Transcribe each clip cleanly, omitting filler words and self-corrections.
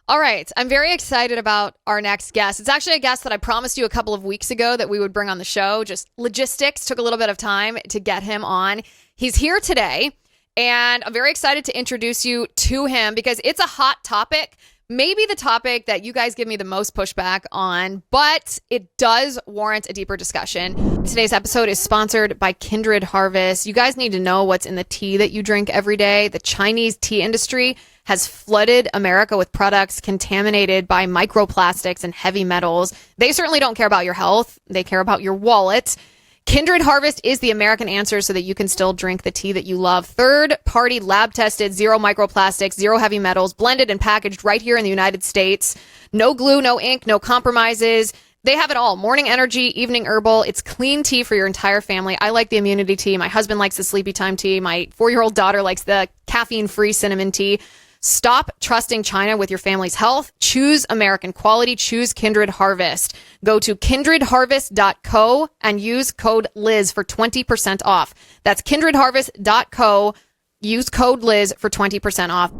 All right. I'm very excited about our next guest. It's actually a guest that I promised you a couple of weeks ago that we would bring on the show. Just logistics took a little bit of time to get him on. He's here today, and I'm very excited to introduce you to him because it's a hot topic. Maybe the topic that you guys give me the most pushback on, but it does warrant a deeper discussion. Today's episode is sponsored by Kindred Harvest. You guys need to know what's in the tea that you drink every day. The Chinese tea industry has flooded America with products contaminated by microplastics and heavy metals. They certainly don't care about your health. They care about your wallet. Kindred Harvest is the American answer so that you can still drink the tea that you love. Third-party, lab-tested, zero microplastics, zero heavy metals, blended and packaged right here in the United States. No glue, no ink, no compromises. They have it all. Morning energy, evening herbal. It's clean tea for your entire family. I like the immunity tea. My husband likes the sleepy time tea. My 4-year-old daughter likes the caffeine-free cinnamon tea. Stop trusting China with your family's health. Choose American quality. Choose Kindred Harvest. Go to kindredharvest.co and use code Liz for 20% off. That's kindredharvest.co. Use code Liz for 20% off.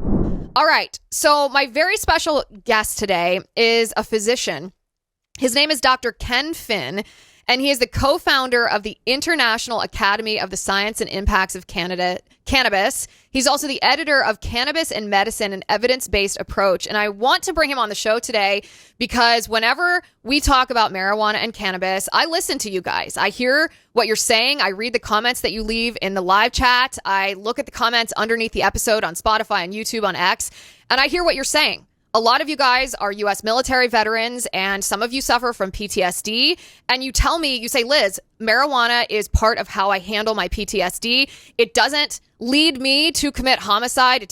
All right. So my very special guest today is a physician. His name is Dr. Ken Finn, and he is the co-founder of the International Academy of the Science and Impacts of Cannabis. He's also the editor of Cannabis and Medicine, an evidence-based approach. And I want to bring him on the show today because whenever we talk about marijuana and cannabis, I listen to you guys. I hear what you're saying. I read the comments that you leave in the live chat. I look at the comments underneath the episode on Spotify, on YouTube, on X, and I hear what you're saying. A lot of you guys are U.S. military veterans, and some of you suffer from PTSD. And you tell me, you say, Liz, marijuana is part of how I handle my PTSD. It doesn't lead me to commit homicide.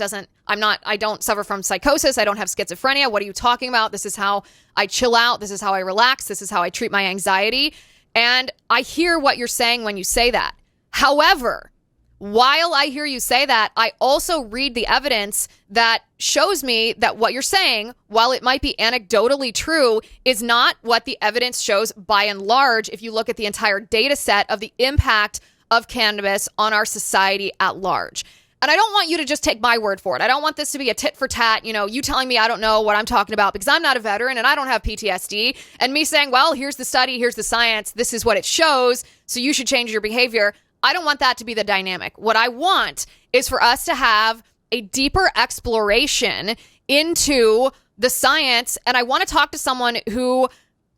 I don't suffer from psychosis. I don't have schizophrenia. What are you talking about? This is how I chill out. This is how I relax. This is how I treat my anxiety. And I hear what you're saying when you say that. However, while I hear you say that, I also read the evidence that shows me that what you're saying, while it might be anecdotally true, is not what the evidence shows by and large if you look at the entire data set of the impact of cannabis on our society at large. And I don't want you to just take my word for it. I don't want this to be a tit for tat, you telling me I don't know what I'm talking about because I'm not a veteran and I don't have PTSD, and me saying, well, here's the study, here's the science, this is what it shows, so you should change your behavior. I don't want that to be the dynamic. What I want is for us to have a deeper exploration into the science. And I want to talk to someone who,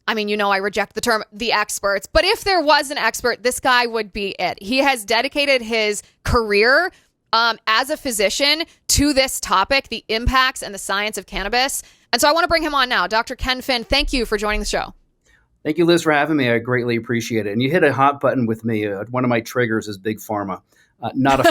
I reject the term the experts, but if there was an expert, this guy would be it. He has dedicated his career as a physician to this topic, the impacts and the science of cannabis. And so I want to bring him on now. Dr. Ken Finn, thank you for joining the show. Thank you, Liz, for having me. I greatly appreciate it. And you hit a hot button with me. One of my triggers is big pharma. Not a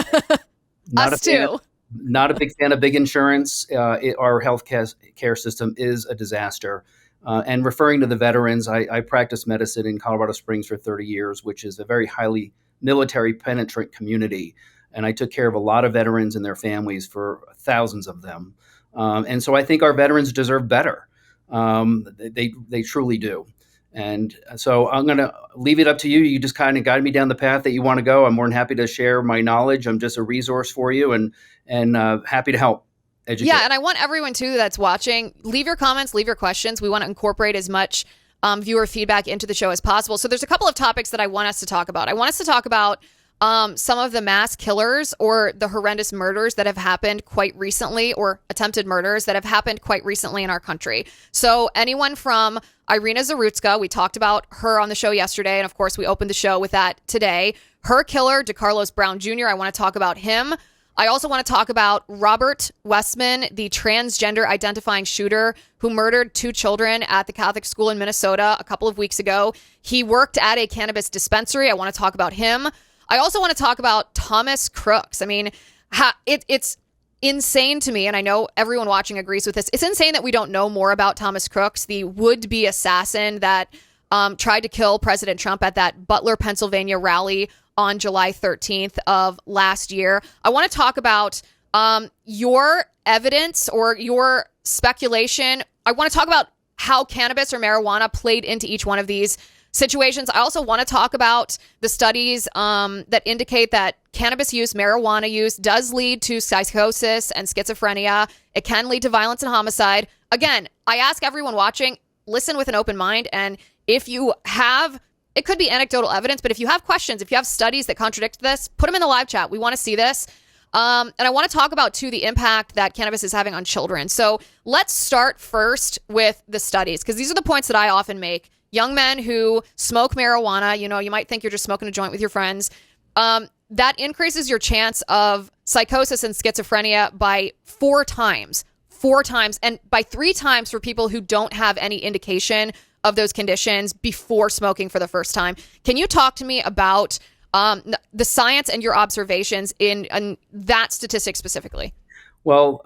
big fan of big insurance. Our health care system is a disaster. And referring to the veterans, I practiced medicine in Colorado Springs for 30 years, which is a very highly military penetrant community. And I took care of a lot of veterans and their families, for thousands of them. And so I think our veterans deserve better. They truly do. And so I'm going to leave it up to you. You just kind of guide me down the path that you want to go. I'm more than happy to share my knowledge. I'm just a resource for you and happy to help educate. Yeah, and I want everyone, too, that's watching, leave your comments, leave your questions. We want to incorporate as much viewer feedback into the show as possible. So there's a couple of topics that I want us to talk about. I want us to talk about some of the mass killers or the horrendous murders that have happened quite recently, or attempted murders that have happened quite recently in our country. So anyone from Irina Zarutska, we talked about her on the show yesterday, and of course we opened the show with that today. Her killer, DeCarlos Brown Jr., I want to talk about him. I also want to talk about Robert Westman, the transgender identifying shooter who murdered 2 children at the Catholic school in Minnesota a couple of weeks ago. He worked at a cannabis dispensary. I want to talk about him. I also want to talk about Thomas Crooks. It's insane to me, and I know everyone watching agrees with this. It's insane that we don't know more about Thomas Crooks, the would-be assassin that tried to kill President Trump at that Butler, Pennsylvania rally on July 13th of last year. I want to talk about your evidence or your speculation. I want to talk about how cannabis or marijuana played into each one of these situations. I also want to talk about the studies that indicate that cannabis use, marijuana use does lead to psychosis and schizophrenia. It can lead to violence and homicide. Again, I ask everyone watching, listen with an open mind. And if you have, it could be anecdotal evidence, but if you have questions, if you have studies that contradict this, put them in the live chat. We want to see this. And I want to talk about, too, the impact that cannabis is having on children. So let's start first with the studies, because these are the points that I often make. Young men who smoke marijuana, you might think you're just smoking a joint with your friends. That increases your chance of psychosis and schizophrenia by 4 times. 4 times, and by 3 times for people who don't have any indication of those conditions before smoking for the first time. Can you talk to me about the science and your observations in that statistic specifically? Well,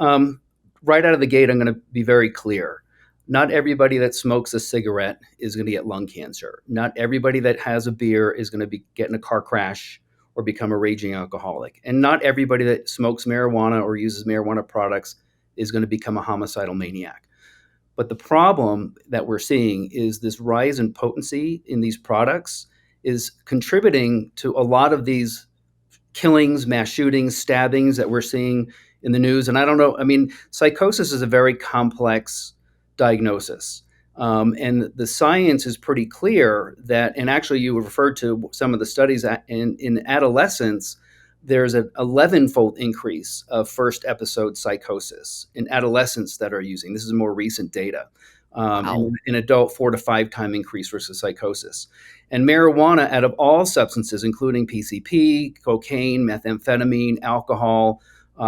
right out of the gate, I'm going to be very clear. Not everybody that smokes a cigarette is going to get lung cancer. Not everybody that has a beer is going to get in a car crash or become a raging alcoholic. And not everybody that smokes marijuana or uses marijuana products is going to become a homicidal maniac. But the problem that we're seeing is this rise in potency in these products is contributing to a lot of these killings, mass shootings, stabbings that we're seeing in the news. And I don't know, psychosis is a very complex diagnosis. And the science is pretty clear that, and actually you referred to some of the studies in adolescence, there's an 11-fold increase of first episode psychosis in adolescents that are using. This is more recent data. In adult, 4 to 5 time increase versus psychosis. And marijuana, out of all substances, including PCP, cocaine, methamphetamine, alcohol,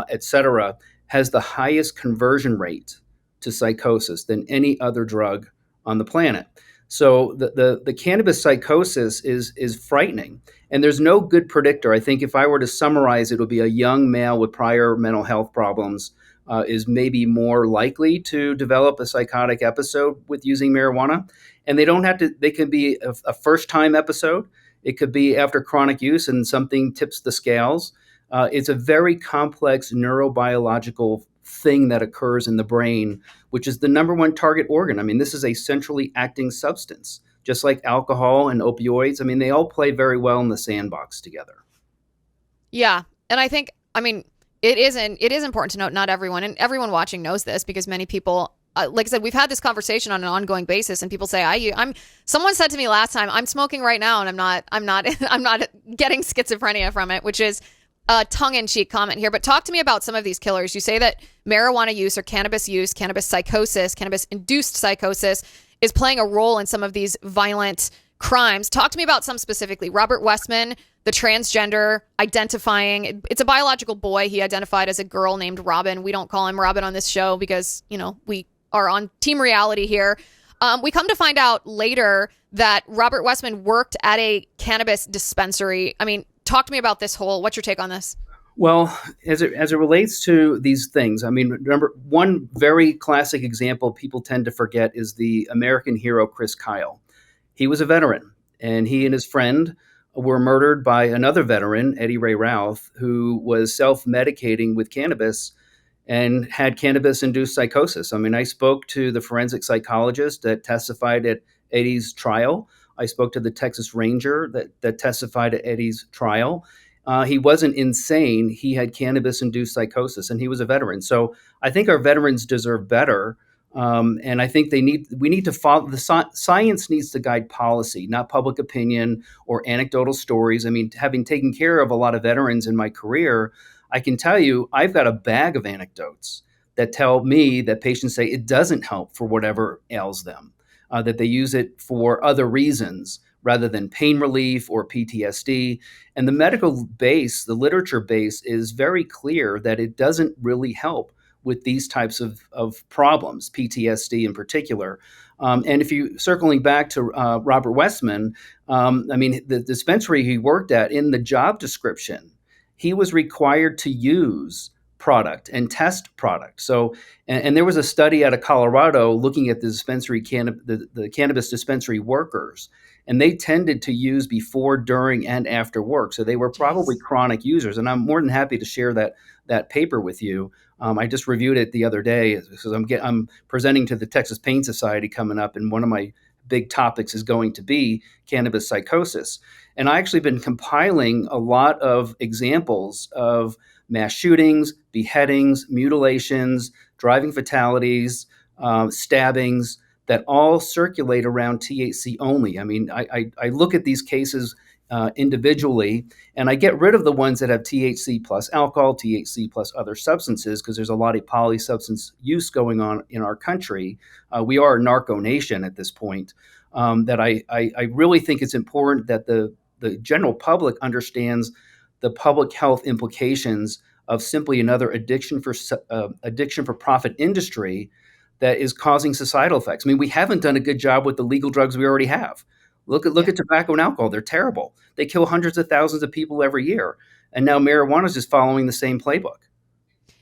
etc., has the highest conversion rate to psychosis than any other drug on the planet. So the cannabis psychosis is frightening, and there's no good predictor. I think if I were to summarize, it would be a young male with prior mental health problems is maybe more likely to develop a psychotic episode with using marijuana. And they don't have to, they can be a first time episode. It could be after chronic use and something tips the scales. It's a very complex neurobiological thing that occurs in the brain, which is the number one target organ. This is a centrally acting substance, just like alcohol and opioids. They all play very well in the sandbox together. Yeah. And I think, it is important to note not everyone, and everyone watching knows this, because many people, like I said, we've had this conversation on an ongoing basis, and people say, someone said to me last time, I'm smoking right now and I'm not getting schizophrenia from it, which is a tongue-in-cheek comment here. But talk to me about some of these killers. You say that marijuana use or cannabis use, cannabis psychosis, cannabis-induced psychosis is playing a role in some of these violent crimes. Talk to me about some specifically. Robert Westman, the transgender identifying, it's a biological boy. He identified as a girl named Robin. We don't call him Robin on this show because, we are on team reality here. We come to find out later that Robert Westman worked at a cannabis dispensary. Talk to me about this what's your take on this? Well, as it relates to these things, remember, one very classic example people tend to forget is the American hero, Chris Kyle. He was a veteran, and he and his friend were murdered by another veteran, Eddie Ray Routh, who was self-medicating with cannabis and had cannabis-induced psychosis. I spoke to the forensic psychologist that testified at Eddie's trial. I spoke to the Texas Ranger that testified at Eddie's trial. He wasn't insane. He had cannabis-induced psychosis, and he was a veteran. So I think our veterans deserve better. And I think we need to follow science needs to guide policy, not public opinion or anecdotal stories. Having taken care of a lot of veterans in my career, I can tell you I've got a bag of anecdotes that tell me that patients say it doesn't help for whatever ails them, that they use it for other reasons rather than pain relief or PTSD. And the medical base, the literature base is very clear that it doesn't really help with these types of problems, PTSD in particular. And if you circling back to Robert Westman, the dispensary he worked at, in the job description, he was required to use product and test product. So, and there was a study out of Colorado looking at the dispensary the cannabis dispensary workers, and they tended to use before, during, and after work. So they were probably chronic users. And I'm more than happy to share that paper with you. I just reviewed it the other day because I'm presenting to the Texas Pain Society coming up, and one of my big topics is going to be cannabis psychosis. And I actually been compiling a lot of examples of mass shootings, beheadings, mutilations, driving fatalities, stabbings that all circulate around THC only. I mean, I look at these cases individually, and I get rid of the ones that have THC plus alcohol, THC plus other substances, because there's a lot of polysubstance use going on in our country. We are a narco nation at this point. That I really think it's important that the general public understands the public health implications of simply another addiction for profit industry that is causing societal effects. I mean, we haven't done a good job with the legal drugs we already have. Look at tobacco and alcohol. They're terrible. They kill hundreds of thousands of people every year. And now marijuana is just following the same playbook.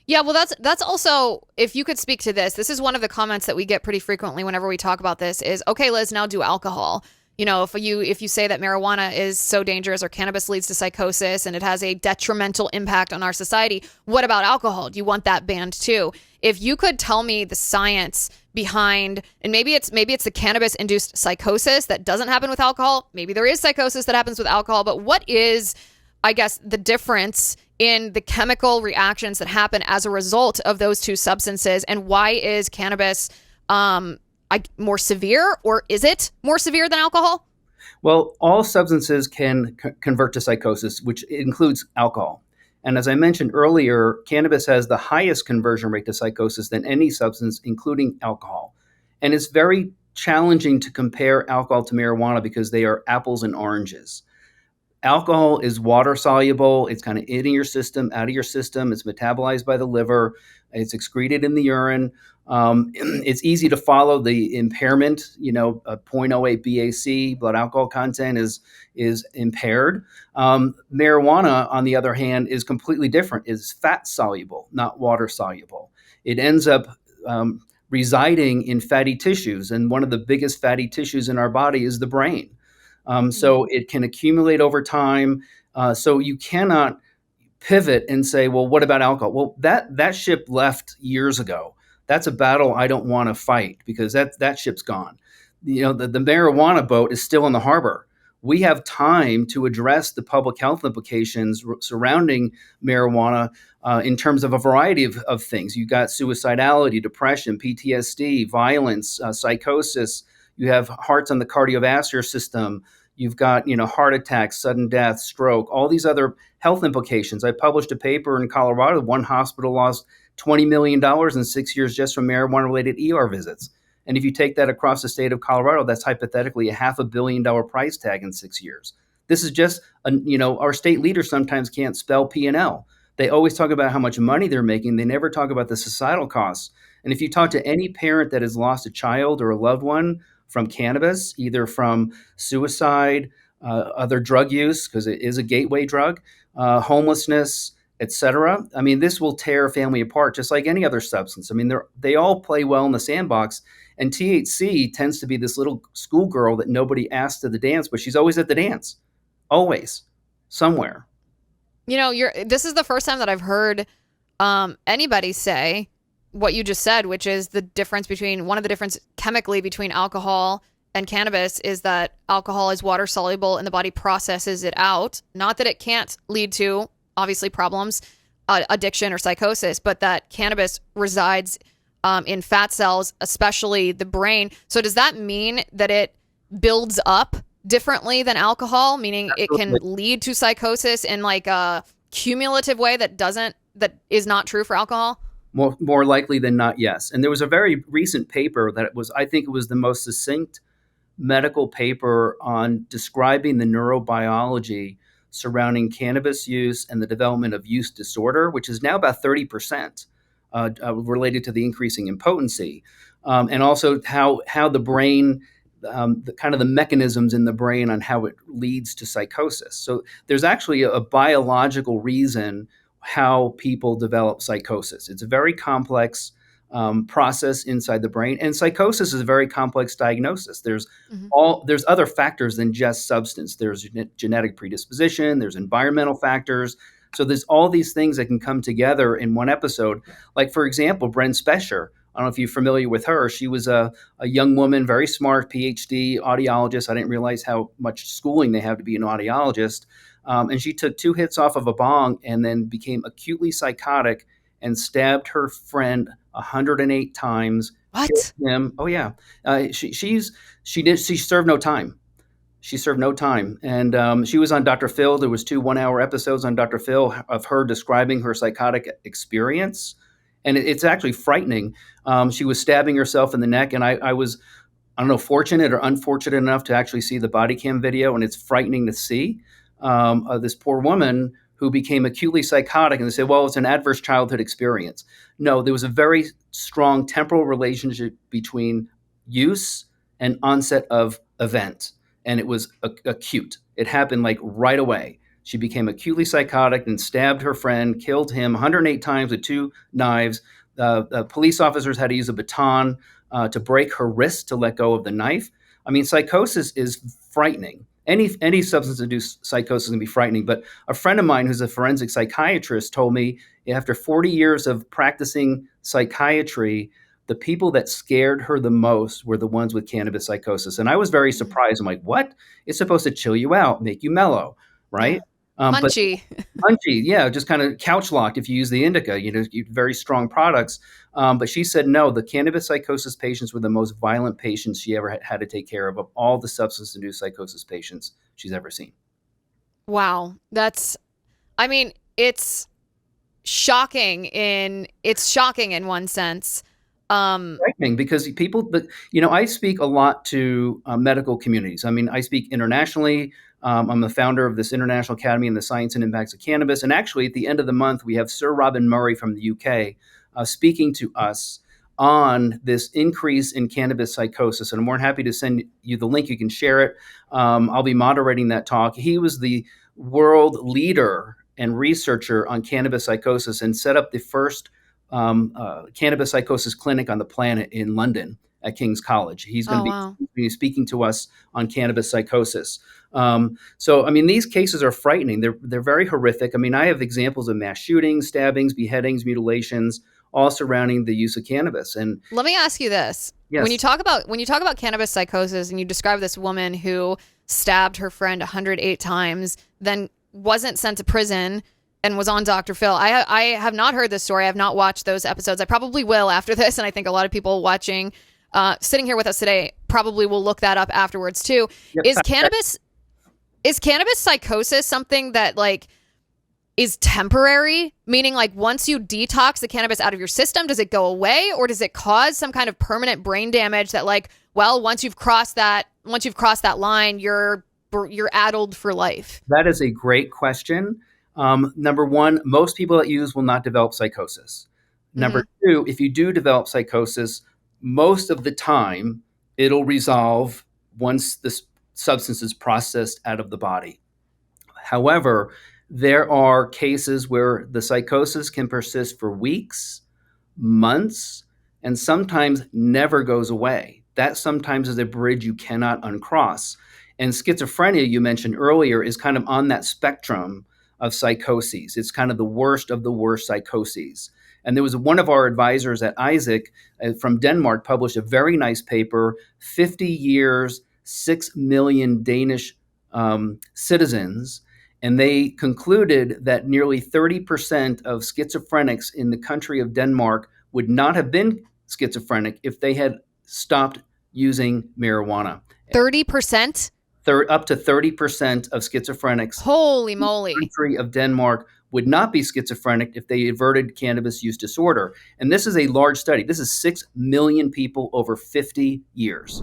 Yeah, well, that's also, if you could speak to this is one of the comments that we get pretty frequently whenever we talk about this is, okay, Liz, now do alcohol. You know, if you say that marijuana is so dangerous or cannabis leads to psychosis and it has a detrimental impact on our society, what about alcohol? Do you want that banned too? If you could tell me the science behind, and maybe it's the cannabis induced psychosis that doesn't happen with alcohol. Maybe there is psychosis that happens with alcohol, but what is, I guess, the difference in the chemical reactions that happen as a result of those two substances, and why is cannabis more severe, or is it more severe than alcohol? Well, all substances can convert to psychosis, which includes alcohol. And as I mentioned earlier, cannabis has the highest conversion rate to psychosis than any substance, including alcohol. And it's very challenging to compare alcohol to marijuana because they are apples and oranges. Alcohol is water soluble. It's kind of in your system, out of your system. It's metabolized by the liver. It's excreted in the urine. It's easy to follow the impairment. You know, 0.08 BAC, blood alcohol content, is impaired. Marijuana, on the other hand, is completely different. It's fat soluble, not water soluble. It ends up residing in fatty tissues, and one of the biggest fatty tissues in our body is the brain. So it can accumulate over time. So you cannot pivot and say, well, what about alcohol? Well, that ship left years ago. That's a battle I don't want to fight because that ship's gone. You know, the marijuana boat is still in the harbor. We have time to address the public health implications surrounding marijuana in terms of a variety of things. You've got suicidality, depression, PTSD, violence, psychosis. You have hearts on the cardiovascular system. You've got, heart attacks, sudden death, stroke, all these other health implications. I published a paper in Colorado. One hospital lost $20 million in 6 years just from marijuana-related ER visits. And if you take that across the state of Colorado, that's hypothetically a $500 million price tag in 6 years. This is just, our state leaders sometimes can't spell P&L. They always talk about how much money they're making. They never talk about the societal costs. And if you talk to any parent that has lost a child or a loved one from cannabis, either from suicide, other drug use, because it is a gateway drug, homelessness, etc. I mean, this will tear a family apart just like any other substance. I mean, they all play well in the sandbox. And THC tends to be this little schoolgirl that nobody asks to the dance, but she's always at the dance, always, somewhere. This is the first time that I've heard anybody say what you just said, which is one of the difference chemically between alcohol and cannabis is that alcohol is water soluble and the body processes it out. Not that it can't lead to, obviously, problems, addiction or psychosis, but that cannabis resides in fat cells, especially the brain. So does that mean that it builds up differently than alcohol, meaning Absolutely. It can lead to psychosis in like a cumulative way that is not true for alcohol? More likely than not, yes. And there was a very recent paper I think it was the most succinct medical paper on describing the neurobiology surrounding cannabis use and the development of use disorder, which is now about 30% related to the increasing impotency, and also how the brain, the mechanisms in the brain on how it leads to psychosis. So there's actually a biological reason how people develop psychosis. It's a very complex process inside the brain, and psychosis is a very complex diagnosis. There's other factors than just substance. There's genetic predisposition, there's environmental factors. So there's all these things that can come together in one episode. Like, for example, Brent Spesher, I don't know if you're familiar with her. She was a young woman, very smart, PhD audiologist. I didn't realize how much schooling they have to be an audiologist. And she took 2 hits off of a bong and then became acutely psychotic and stabbed her friend 108 times. What? Him. Oh yeah. She served no time. She served no time. And she was on Dr. Phil. There was 2 1-hour episodes on Dr. Phil of her describing her psychotic experience. And it's actually frightening. She was stabbing herself in the neck. And I was, I don't know, fortunate or unfortunate enough to actually see the body cam video. And it's frightening to see this poor woman who became acutely psychotic. And they said, well, it's an adverse childhood experience. No, there was a very strong temporal relationship between use and onset of event. And it was acute. It happened like right away. She became acutely psychotic and stabbed her friend, killed him 108 times with 2 knives. Police officers had to use a baton to break her wrist to let go of the knife. I mean, psychosis is frightening. Any substance-induced psychosis can be frightening. But a friend of mine who's a forensic psychiatrist told me after 40 years of practicing psychiatry, the people that scared her the most were the ones with cannabis psychosis. And I was very surprised. I'm like, what? It's supposed to chill you out, make you mellow, right? Munchy. Munchy, yeah, just kind of couch locked if you use the indica, very strong products. But she said, no, the cannabis psychosis patients were the most violent patients she ever had to take care of all the substance-induced psychosis patients she's ever seen. Wow. It's shocking in one sense. Frightening because I speak a lot to medical communities. I mean, I speak internationally. I'm the founder of this International Academy in the Science and Impacts of Cannabis. And actually, at the end of the month, we have Sir Robin Murray from the UK speaking to us on this increase in cannabis psychosis. And I'm more than happy to send you the link. You can share it. I'll be moderating that talk. He was the world leader and researcher on cannabis psychosis and set up the first cannabis psychosis clinic on the planet in London at King's College. He's going to be speaking to us on cannabis psychosis. So, I mean, these cases are frightening. They're very horrific. I mean, I have examples of mass shootings, stabbings, beheadings, mutilations, all surrounding the use of cannabis. And let me ask you this: yes. When you talk about cannabis psychosis, and you describe this woman who stabbed her friend 108 times, then wasn't sent to prison, and was on Dr. Phil. I have not heard this story. I have not watched those episodes. I probably will after this, and I think a lot of people watching, sitting here with us today, probably will look that up afterwards too. Yep. Is cannabis psychosis something that is temporary? Meaning, once you detox the cannabis out of your system, does it go away, or does it cause some kind of permanent brain damage that, once you've crossed that line, you're addled for life? That is a great question. Number one, most people that use will not develop psychosis. Number two, if you do develop psychosis, most of the time it'll resolve once this substance is processed out of the body. However, there are cases where the psychosis can persist for weeks, months, and sometimes never goes away. That sometimes is a bridge you cannot uncross. And schizophrenia, you mentioned earlier, is kind of on that spectrum of psychoses. It's kind of the worst of the worst psychoses. And there was one of our advisors at Isaac from Denmark published a very nice paper, 50 years, 6 million Danish citizens. And they concluded that nearly 30% of schizophrenics in the country of Denmark would not have been schizophrenic if they had stopped using marijuana. 30%? Up to 30% of schizophrenics Holy moly. in the country of Denmark would not be schizophrenic if they averted cannabis use disorder. And this is a large study. This is 6 million people over 50 years.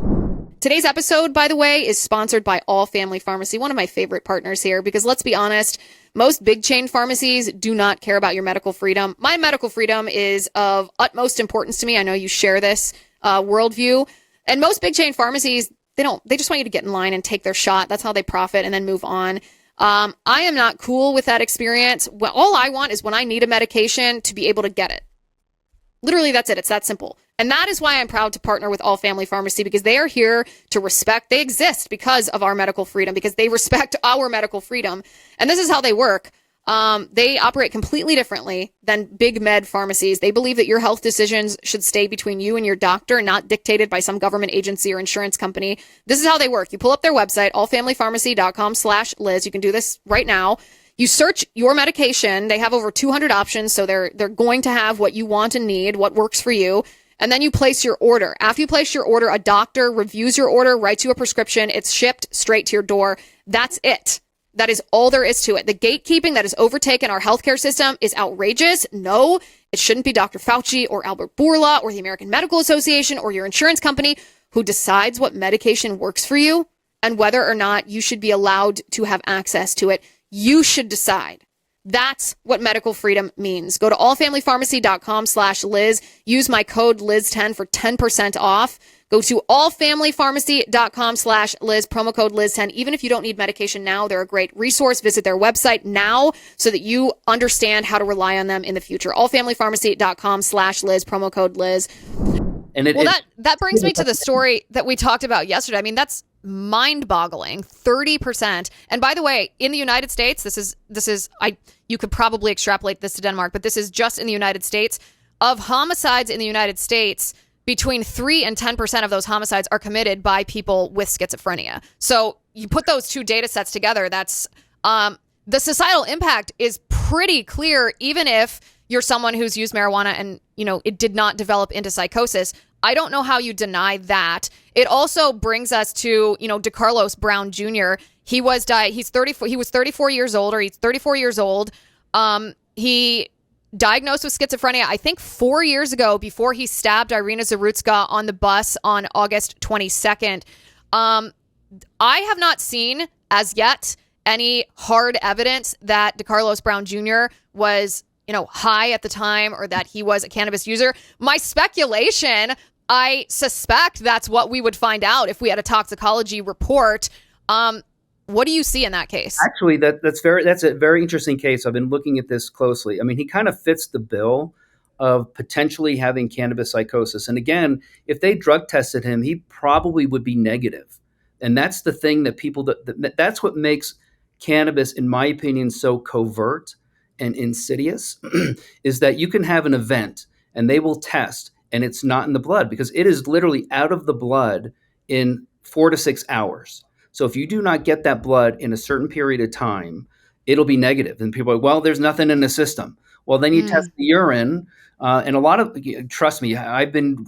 Today's episode, by the way, is sponsored by All Family Pharmacy, one of my favorite partners here, because let's be honest, most big chain pharmacies do not care about your medical freedom. My medical freedom is of utmost importance to me. I know you share this worldview. And most big chain pharmacies, they just want you to get in line and take their shot. That's how they profit and then move on. I am not cool with that experience. Well, all I want is when I need a medication to be able to get it. Literally, that's it. It's that simple. And that is why I'm proud to partner with All Family Pharmacy, because they are here to respect. They exist because of our medical freedom, because they respect our medical freedom. And this is how they work. They operate completely differently than big med pharmacies. They believe that your health decisions should stay between you and your doctor, not dictated by some government agency or insurance company. This is how they work. You pull up their website, allfamilypharmacy.com/Liz. You can do this right now. You search your medication. They have over 200 options, so they're going to have what you want and need, what works for you. And then you place your order. After you place your order, a doctor reviews your order, writes you a prescription. It's shipped straight to your door. That's it. That is all there is to it. The gatekeeping that has overtaken our healthcare system is outrageous. No, it shouldn't be Dr. Fauci or Albert Bourla or the American Medical Association or your insurance company who decides what medication works for you and whether or not you should be allowed to have access to it. You should decide. That's what medical freedom means. Go to allfamilypharmacy.com/Liz. Use my code Liz10 for 10% off. Go to allfamilypharmacy.com/Liz, promo code Liz10. Even if you don't need medication now, they're a great resource. Visit their website now so that you understand how to rely on them in the future. allfamilypharmacy.com/Liz, promo code Liz. And that brings me to the story that we talked about yesterday. I mean, that's mind-boggling. 30%. And by the way, in the United States, you could probably extrapolate this to Denmark, but this is just in the United States. Of homicides in the United States, between 3 and 10% of those homicides are committed by people with schizophrenia. So you put those two data sets together, that's the societal impact is pretty clear, even if you're someone who's used marijuana and, it did not develop into psychosis. I don't know how you deny that. It also brings us to, DeCarlos Brown Jr. He was 34. He was 34 years old, or he's 34 years old. He diagnosed with schizophrenia, I think 4 years ago, before he stabbed Irina Zarutska on the bus on August 22nd. I have not seen as yet any hard evidence that DeCarlos Brown Jr. was, high at the time or that he was a cannabis user. My speculation, I suspect that's what we would find out if we had a toxicology report. What do you see in that case? Actually, that's a very interesting case. I've been looking at this closely. I mean, he kind of fits the bill of potentially having cannabis psychosis. And again, if they drug tested him, he probably would be negative. And that's the thing that that's what makes cannabis, in my opinion, so covert and insidious, is that you can have an event and they will test and it's not in the blood because it is literally out of the blood in 4 to 6 hours. So if you do not get that blood in a certain period of time, it'll be negative. And people are, well, there's nothing in the system. Well, then you test the urine. And a lot of, trust me, I've been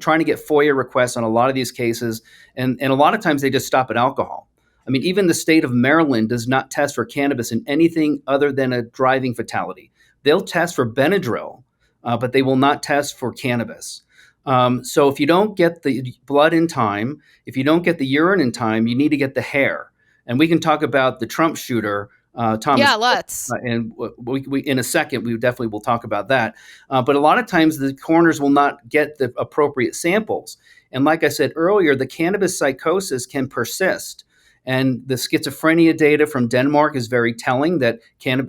trying to get FOIA requests on a lot of these cases. And a lot of times they just stop at alcohol. I mean, even the state of Maryland does not test for cannabis in anything other than a driving fatality. They'll test for Benadryl, but they will not test for cannabis. So if you don't get the blood in time, if you don't get the urine in time, you need to get the hair. And we can talk about the Trump shooter, Thomas. Yeah, let's. And we in a second, we definitely will talk about that. But a lot of times the coroners will not get the appropriate samples. And like I said earlier, the cannabis psychosis can persist. And the schizophrenia data from Denmark is very telling that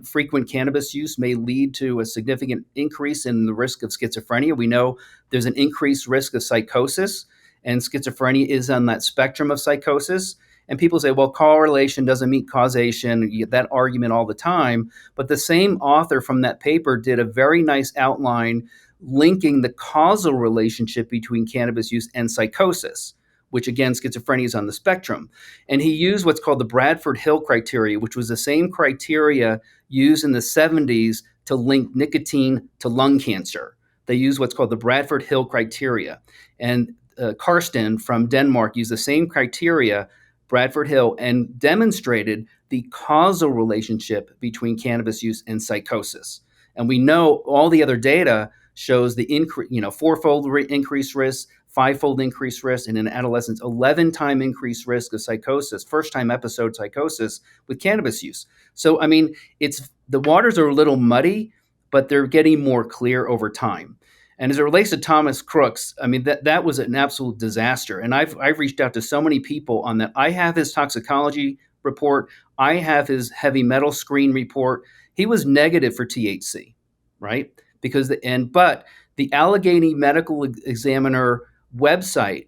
frequent cannabis use may lead to a significant increase in the risk of schizophrenia. We know there's an increased risk of psychosis, and schizophrenia is on that spectrum of psychosis. And people say, well, correlation doesn't meet causation. You get that argument all the time. But the same author from that paper did a very nice outline linking the causal relationship between cannabis use and psychosis, which again, schizophrenia is on the spectrum. And he used what's called the Bradford Hill criteria, which was the same criteria used in the 70s to link nicotine to lung cancer. They used what's called the Bradford Hill criteria. And Karsten from Denmark used the same criteria, Bradford Hill, and demonstrated the causal relationship between cannabis use and psychosis. And we know all the other data shows the fourfold increased risk, 5-fold increased risk, and in adolescents, 11-time increased risk of psychosis, first-time episode psychosis with cannabis use. So, I mean, the waters are a little muddy, but they're getting more clear over time. And as it relates to Thomas Crooks, I mean, that was an absolute disaster. And I've reached out to so many people on that. I have his toxicology report. I have his heavy metal screen report. He was negative for THC, right? But the Allegheny Medical Examiner website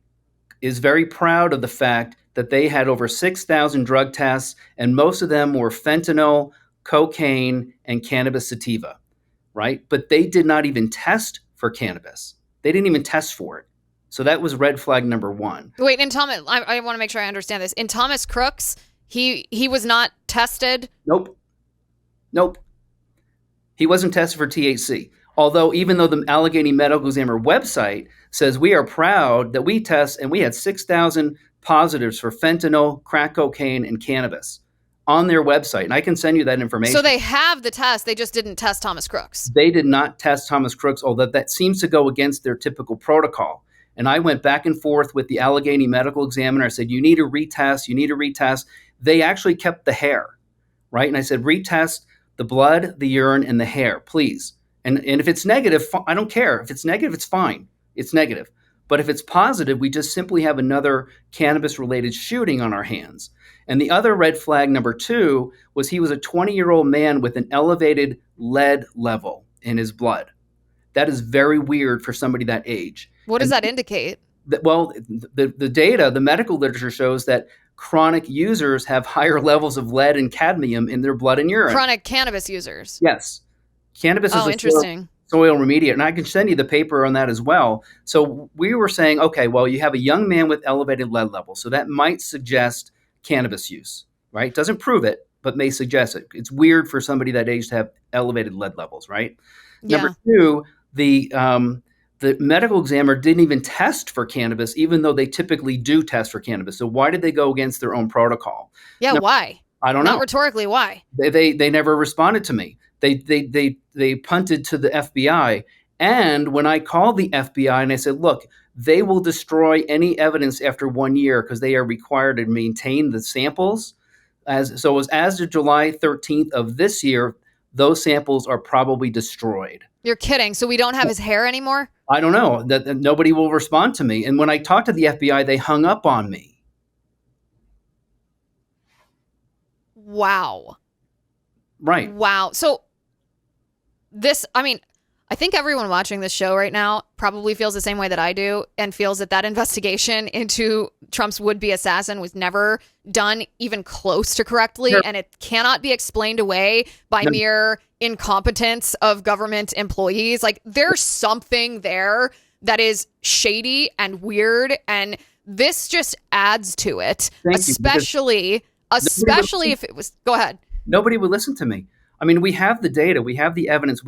is very proud of the fact that they had over 6,000 drug tests, and most of them were fentanyl, cocaine, and cannabis sativa, right? But they did not even test for cannabis. They didn't even test for it. So that was red flag number one. Wait, and Thomas, I want to make sure I understand this. In Thomas Crooks, he was not tested? Nope. He wasn't tested for THC. Although, even though the Allegheny Medical Examiner website says we are proud that we test, and we had 6,000 positives for fentanyl, crack cocaine, and cannabis on their website. And I can send you that information. So they have the test, they just didn't test Thomas Crooks. They did not test Thomas Crooks, although that seems to go against their typical protocol. And I went back and forth with the Allegheny Medical Examiner. I said, you need to retest. They actually kept the hair, right? And I said, retest the blood, the urine, and the hair, please. And if it's negative, I don't care. If it's negative, it's fine. It's negative. But if it's positive, we just simply have another cannabis-related shooting on our hands. And the other red flag, number two, was he was a 20-year-old man with an elevated lead level in his blood. That is very weird for somebody that age. What does that indicate? Well, the data, the medical literature shows that chronic users have higher levels of lead and cadmium in their blood and urine. Chronic cannabis users? Yes. Cannabis is interesting. Soil remediator. And I can send you the paper on that as well. So we were saying, okay, well, you have a young man with elevated lead levels. So that might suggest cannabis use, right? Doesn't prove it, but may suggest it. It's weird for somebody that age to have elevated lead levels, right? Yeah. Number two, the medical examiner didn't even test for cannabis, even though they typically do test for cannabis. So why did they go against their own protocol? Yeah, now, why? I don't know. Not rhetorically, why? They never responded to me. They punted to the FBI. And when I called the FBI and I said, look, they will destroy any evidence after 1 year because they are required to maintain the samples. As of July 13th of this year, those samples are probably destroyed. You're kidding. So we don't have his hair anymore? I don't know. That nobody will respond to me. And when I talked to the FBI, they hung up on me. Wow. Right. Wow. So I think everyone watching this show right now probably feels the same way that I do and feels that investigation into Trump's would-be assassin was never done even close to correctly. Sure. And it cannot be explained away by mere incompetence of government employees. Like, there's something there that is shady and weird, and this just adds to it. Especially if it was... Go ahead. Nobody would listen to me. I mean, we have the data, we have the evidence,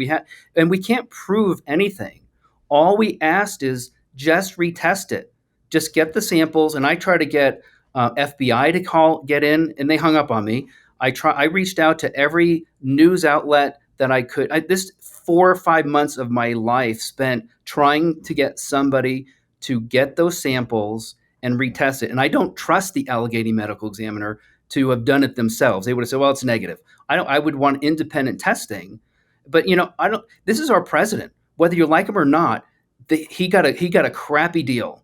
and we can't prove anything. All we asked is just retest it. Just get the samples. And I tried to get FBI to get in, and they hung up on me. I reached out to every news outlet that I could. This 4 or 5 months of my life spent trying to get somebody to get those samples and retest it. And I don't trust the Allegheny Medical Examiner to have done it themselves. They would have said, well, it's negative. I would want independent testing. But, this is our president. Whether you like him or not, he got a crappy deal.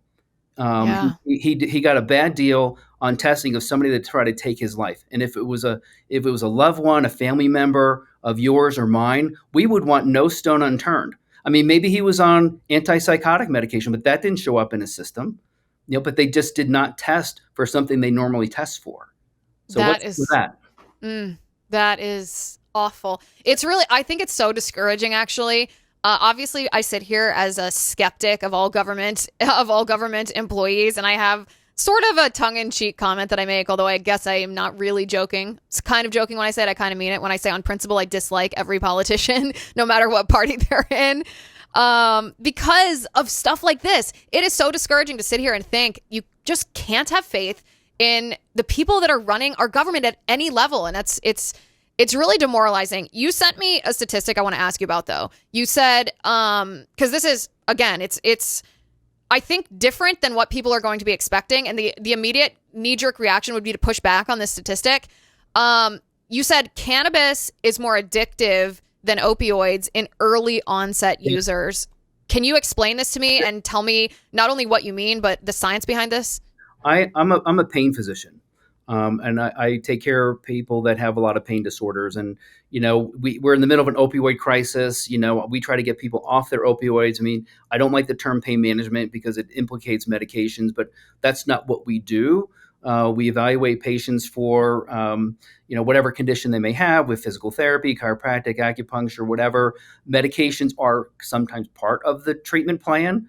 He got a bad deal on testing of somebody that tried to take his life. And if it was a loved one, a family member of yours or mine, we would want no stone unturned. I mean, maybe he was on antipsychotic medication, but that didn't show up in his system. But they just did not test for something they normally test for. So what's that? That is awful. I think it's so discouraging, actually. Obviously, I sit here as a skeptic of all government employees, and I have sort of a tongue-in-cheek comment that I make, although I guess I am not really joking. It's kind of joking when I say it. I kind of mean it when I say on principle I dislike every politician, no matter what party they're in. Because of stuff like this. It is so discouraging to sit here and think you just can't have faith in the people that are running our government at any level. And it's really demoralizing. You sent me a statistic I want to ask you about, though. You said, because this is, again, it's I think different than what people are going to be expecting. And the immediate knee-jerk reaction would be to push back on this statistic. You said cannabis is more addictive than opioids in early onset users. Can you explain this to me and tell me not only what you mean, but the science behind this? I'm a pain physician, and I take care of people that have a lot of pain disorders. And we're in the middle of an opioid crisis. We try to get people off their opioids. I mean, I don't like the term pain management because it implicates medications, but that's not what we do. We evaluate patients for, whatever condition they may have with physical therapy, chiropractic, acupuncture, whatever. Medications are sometimes part of the treatment plan.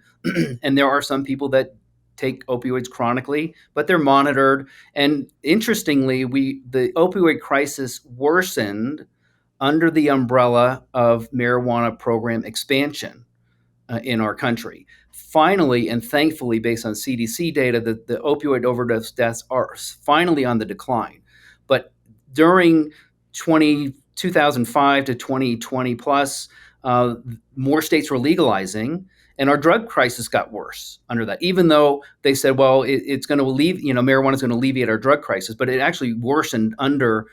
And there are some people that take opioids chronically, but they're monitored. And interestingly, the opioid crisis worsened under the umbrella of marijuana program expansion in our country. Finally, and thankfully, based on CDC data, the opioid overdose deaths are finally on the decline. But during 2005 to 2020 plus, more states were legalizing, and our drug crisis got worse under that. Even though they said, well, it's going to marijuana is going to alleviate our drug crisis, but it actually worsened under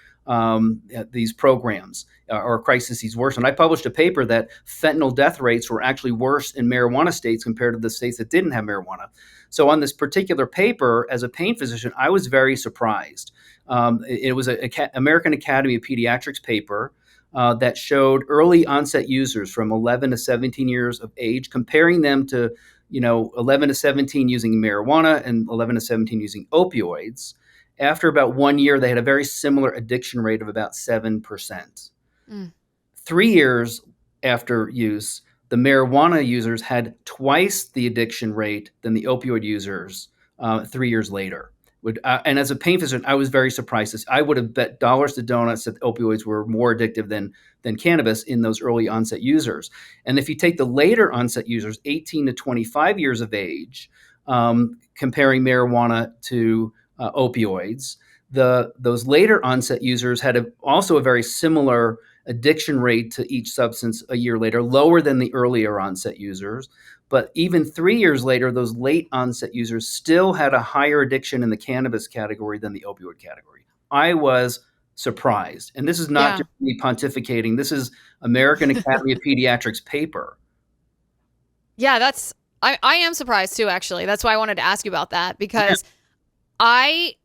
these programs or crises worsened. I published a paper that fentanyl death rates were actually worse in marijuana states compared to the states that didn't have marijuana. So on this particular paper, as a pain physician, I was very surprised. It was an American Academy of Pediatrics paper that showed early onset users from 11 to 17 years of age, comparing them to 11 to 17 using marijuana and 11 to 17 using opioids. After about 1 year, they had a very similar addiction rate of about 7%. 3 years after use, the marijuana users had twice the addiction rate than the opioid users 3 years later. And as a pain physician, I was very surprised. I would have bet dollars to donuts that opioids were more addictive than cannabis in those early onset users. And if you take the later onset users, 18 to 25 years of age, comparing marijuana to opioids, those later onset users had also a very similar addiction rate to each substance a year later, lower than the earlier onset users. But even 3 years later, those late onset users still had a higher addiction in the cannabis category than the opioid category. I was surprised. And this is not just me pontificating. This is American Academy of Pediatrics paper. Yeah, I am surprised too, actually. That's why I wanted to ask you about that, because I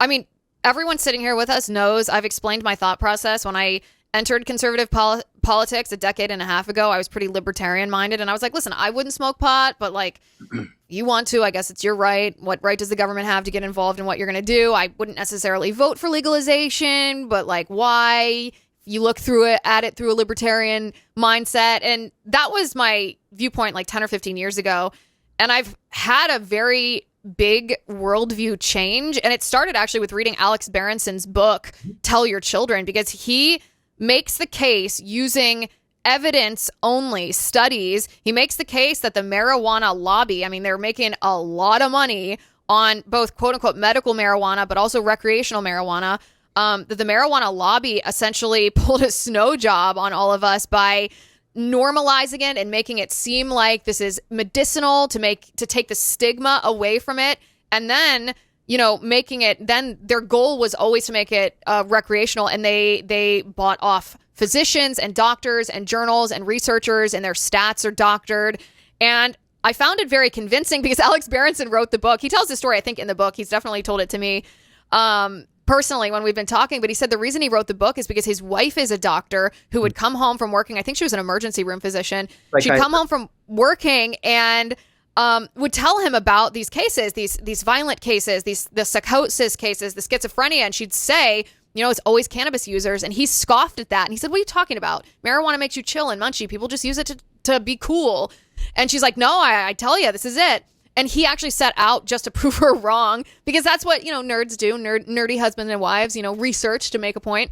mean, everyone sitting here with us knows I've explained my thought process. When I entered conservative politics a decade and a half ago, I was pretty libertarian minded. And I was like, listen, I wouldn't smoke pot, but like, you want to, I guess it's your right. What right does the government have to get involved in what you're going to do? I wouldn't necessarily vote for legalization, but like, why? You look at it through a libertarian mindset. And that was my viewpoint like 10 or 15 years ago. And I've had a very big worldview change. And it started actually with reading Alex Berenson's book, Tell Your Children, because he makes the case using evidence-only studies. He makes the case that the marijuana lobby, I mean, they're making a lot of money on both quote-unquote medical marijuana, but also recreational marijuana, that the marijuana lobby essentially pulled a snow job on all of us by normalizing it and making it seem like this is medicinal to take the stigma away from it. And then making it, then their goal was always to make it recreational, and they bought off physicians and doctors and journals and researchers, and their stats are doctored. And I found it very convincing because Alex Berenson wrote the book. He tells the story, I think, in the book. He's definitely told it to me personally when we've been talking, but he said the reason he wrote the book is because his wife is a doctor who would come home from working. I think she was an emergency room physician. She'd come home from working and would tell him about these cases, these violent cases, the psychosis cases, the schizophrenia, and she'd say, it's always cannabis users, and he scoffed at that, and he said, "What are you talking about? Marijuana makes you chill and munchy. People just use it to be cool." And she's like, "No, I tell you, this is it." And he actually set out just to prove her wrong, because that's what nerds do, nerdy husbands and wives, research to make a point.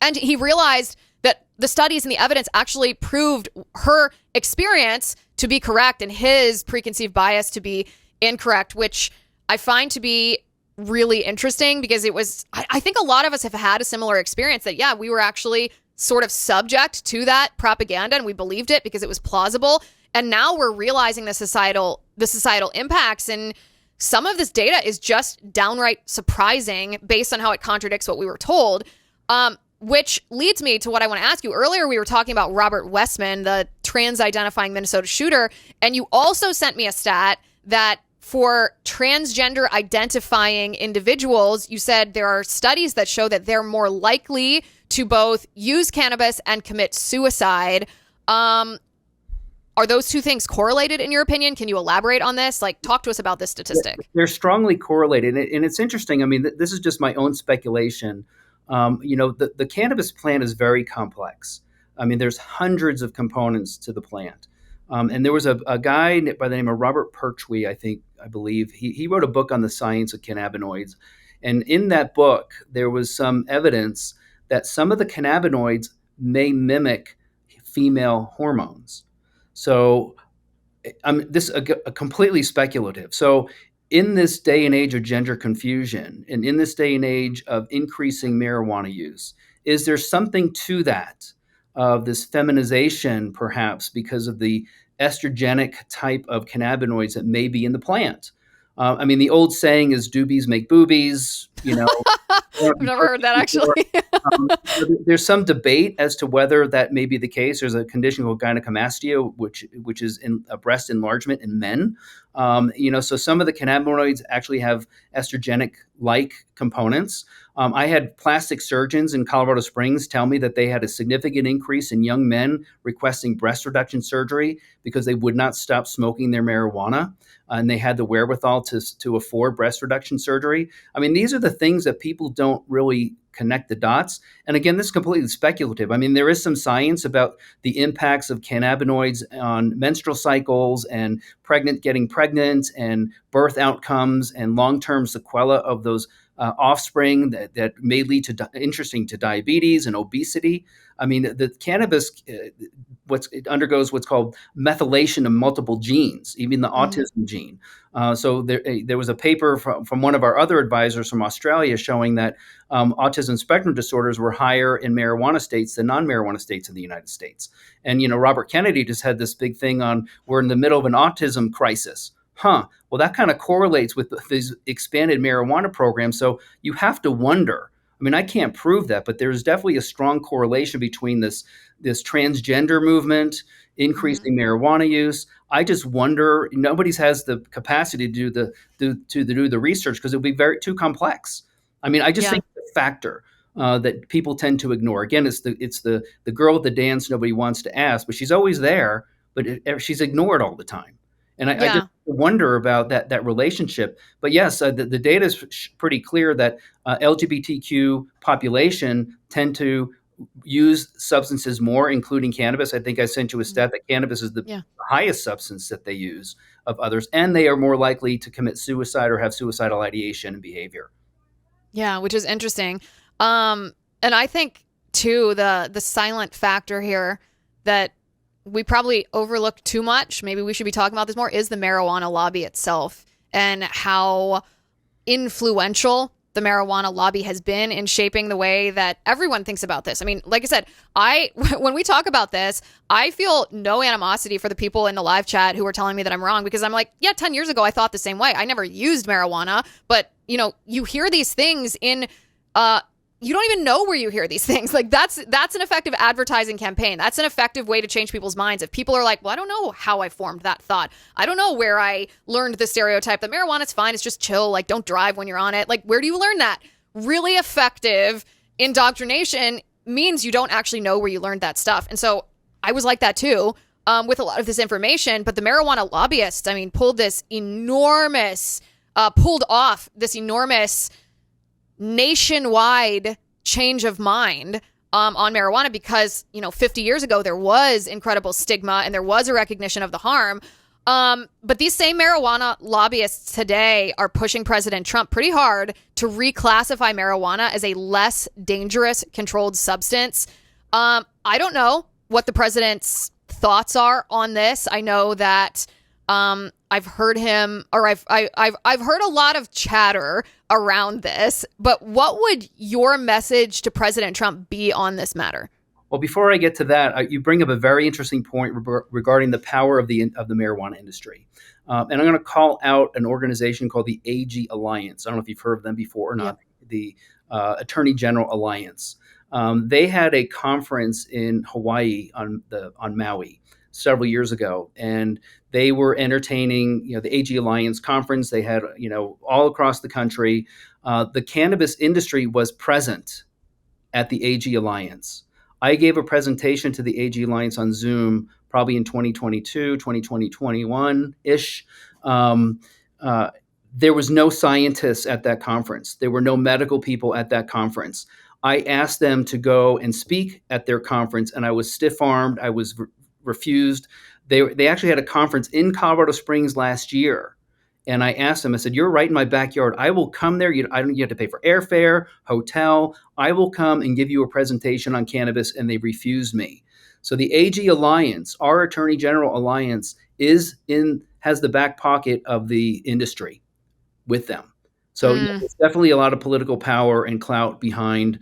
And he realized that the studies and the evidence actually proved her experience to be correct and his preconceived bias to be incorrect, which I find to be really interesting, because I think a lot of us have had a similar experience that, we were actually sort of subject to that propaganda and we believed it because it was plausible. And now we're realizing the societal impacts, and some of this data is just downright surprising based on how it contradicts what we were told. Which leads me to what I want to ask you. Earlier, we were talking about Robert Westman, the trans-identifying Minnesota shooter, and you also sent me a stat that for transgender identifying individuals, you said there are studies that show that they're more likely to both use cannabis and commit suicide. Are those two things correlated in your opinion? Can you elaborate on this? Like, talk to us about this statistic. They're strongly correlated. And it's interesting. I mean, this is just my own speculation. The cannabis plant is very complex. I mean, there's hundreds of components to the plant. And there was a guy by the name of Robert Pertwee, I believe. He wrote a book on the science of cannabinoids. And in that book, there was some evidence that some of the cannabinoids may mimic female hormones. So this is a completely speculative. So in this day and age of gender confusion, and in this day and age of increasing marijuana use, is there something to that, of this feminization, perhaps because of the estrogenic type of cannabinoids that may be in the plant? I mean, the old saying is "doobies make boobies." I've never heard that actually. There's some debate as to whether that may be the case. There's a condition called gynecomastia, which is in a breast enlargement in men. So some of the cannabinoids actually have estrogenic-like components. I had plastic surgeons in Colorado Springs tell me that they had a significant increase in young men requesting breast reduction surgery because they would not stop smoking their marijuana, and they had the wherewithal to afford breast reduction surgery. I mean, these are the things that people don't really connect the dots. And again, this is completely speculative. I mean, there is some science about the impacts of cannabinoids on menstrual cycles and getting pregnant and birth outcomes and long-term sequelae of those offspring that may lead to diabetes and obesity. I mean, the cannabis, it undergoes what's called methylation of multiple genes, even the autism gene. So there was a paper from one of our other advisors from Australia showing that autism spectrum disorders were higher in marijuana states than non-marijuana states in the United States. And, Robert Kennedy just had this big thing on, we're in the middle of an autism crisis. Well, that kind of correlates with these expanded marijuana programs. So you have to wonder. I mean, I can't prove that, but there's definitely a strong correlation between this transgender movement, increasing marijuana use. I just wonder. Nobody's has the capacity to do the research because it would be too complex. I mean, I just think it's a factor that people tend to ignore. Again, it's the girl at the dance nobody wants to ask, but she's always there, but she's ignored all the time. And I just wonder about that relationship. But yes, the data is pretty clear that LGBTQ population tend to use substances more, including cannabis. I think I sent you a stat that cannabis is the highest substance that they use of others, and they are more likely to commit suicide or have suicidal ideation and behavior. Yeah, which is interesting. And I think, too, the silent factor here that we probably overlook too much, maybe we should be talking about this more, is the marijuana lobby itself and how influential the marijuana lobby has been in shaping the way that everyone thinks about this. I mean, like I said, when we talk about this, I feel no animosity for the people in the live chat who are telling me that I'm wrong, because I'm like, 10 years ago, I thought the same way. I never used marijuana, but you hear these things in, you don't even know where you hear these things. Like that's an effective advertising campaign. That's an effective way to change people's minds. If people are like, well, I don't know how I formed that thought. I don't know where I learned the stereotype that marijuana's fine. It's just chill. Like, don't drive when you're on it. Like, where do you learn that? Really effective indoctrination means you don't actually know where you learned that stuff. And so I was like that too, with a lot of this information. But the marijuana lobbyists, I mean, pulled off this enormous nationwide change of mind on marijuana, because 50 years ago there was incredible stigma and there was a recognition of the harm, but these same marijuana lobbyists today are pushing President Trump pretty hard to reclassify marijuana as a less dangerous controlled substance. I don't know what the president's thoughts are on this. I know that I've heard him, or I've heard a lot of chatter around this, but what would your message to President Trump be on this matter? Well, before I get to that, you bring up a very interesting point regarding the power of the marijuana industry. And I'm going to call out an organization called the AG Alliance. I don't know if you've heard of them before or not, the Attorney General Alliance. They had a conference in Hawaii on Maui several years ago, and they were entertaining, the AG Alliance conference. They had, all across the country. The cannabis industry was present at the AG Alliance. I gave a presentation to the AG Alliance on Zoom probably in 2022, 2021-ish. Um, there was no scientists at that conference. There were no medical people at that conference. I asked them to go and speak at their conference, and I was stiff-armed. I was refused. They actually had a conference in Colorado Springs last year, and I asked them. I said, "You're right in my backyard. I will come there. You have to pay for airfare, hotel. I will come and give you a presentation on cannabis." And they refused me. So the AG Alliance, our Attorney General Alliance, has the back pocket of the industry with them. So yeah, Mm. there's definitely a lot of political power and clout behind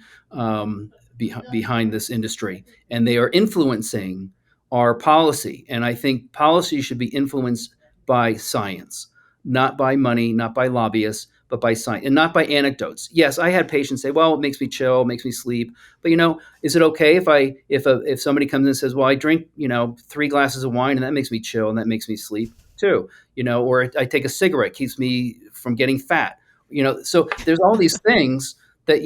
this industry, and they are influencing our policy. And I think policy should be influenced by science, not by money, not by lobbyists, but by science, and not by anecdotes. Yes, I had patients say, "Well, it makes me chill, makes me sleep." But is it okay if somebody comes in and says, "Well, I drink 3 glasses of wine and that makes me chill and that makes me sleep too," or I take a cigarette, keeps me from getting fat. So there's all these things that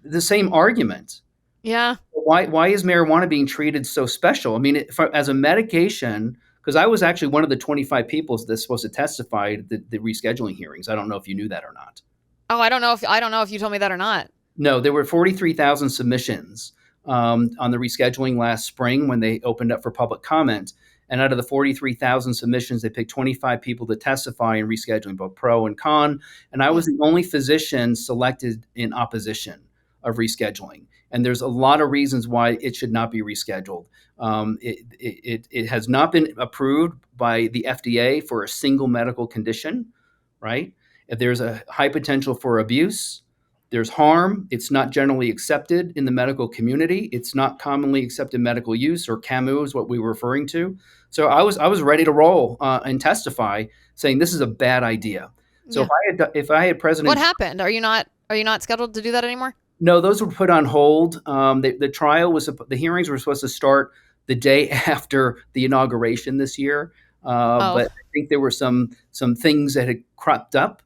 the same argument. Yeah. Why is marijuana being treated so special? I mean, as a medication, because I was actually one of the 25 people that's supposed to testify at the rescheduling hearings. I don't know if you knew that or not. Oh, I don't know if you told me that or not. No, there were 43,000 submissions on the rescheduling last spring when they opened up for public comment. And out of the 43,000 submissions, they picked 25 people to testify in rescheduling, both pro and con. And I was the only physician selected in opposition of rescheduling. And there's a lot of reasons why it should not be rescheduled. It has not been approved by the FDA for a single medical condition, right? If there's a high potential for abuse, there's harm. It's not generally accepted in the medical community. It's not commonly accepted medical use, or CAMU is what we were referring to. So I was ready to roll and testify, saying this is a bad idea. So Yeah. if I had President, What happened? Are you not scheduled to do that anymore? no, those were put on hold. The hearings were supposed to start the day after the inauguration this year, Oh. but I think there were some things that had cropped up.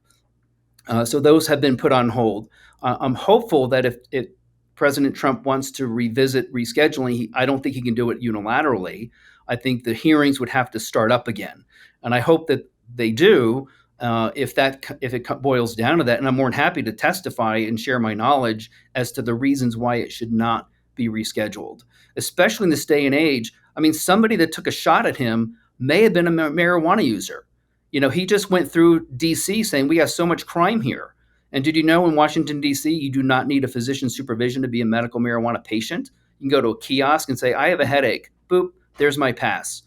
So those have been put on hold. I'm hopeful that if President Trump wants to revisit rescheduling, I don't think he can do it unilaterally. I think the hearings would have to start up again, and I hope that they do. If it boils down to that, and I'm more than happy to testify and share my knowledge as to the reasons why it should not be rescheduled, especially in this day and age. I mean, somebody that took a shot at him may have been a marijuana user. He just went through D.C. saying we have so much crime here. And did you know in Washington, D.C., you do not need a physician's supervision to be a medical marijuana patient? You can go to a kiosk and say, "I have a headache." Boop, there's my pass.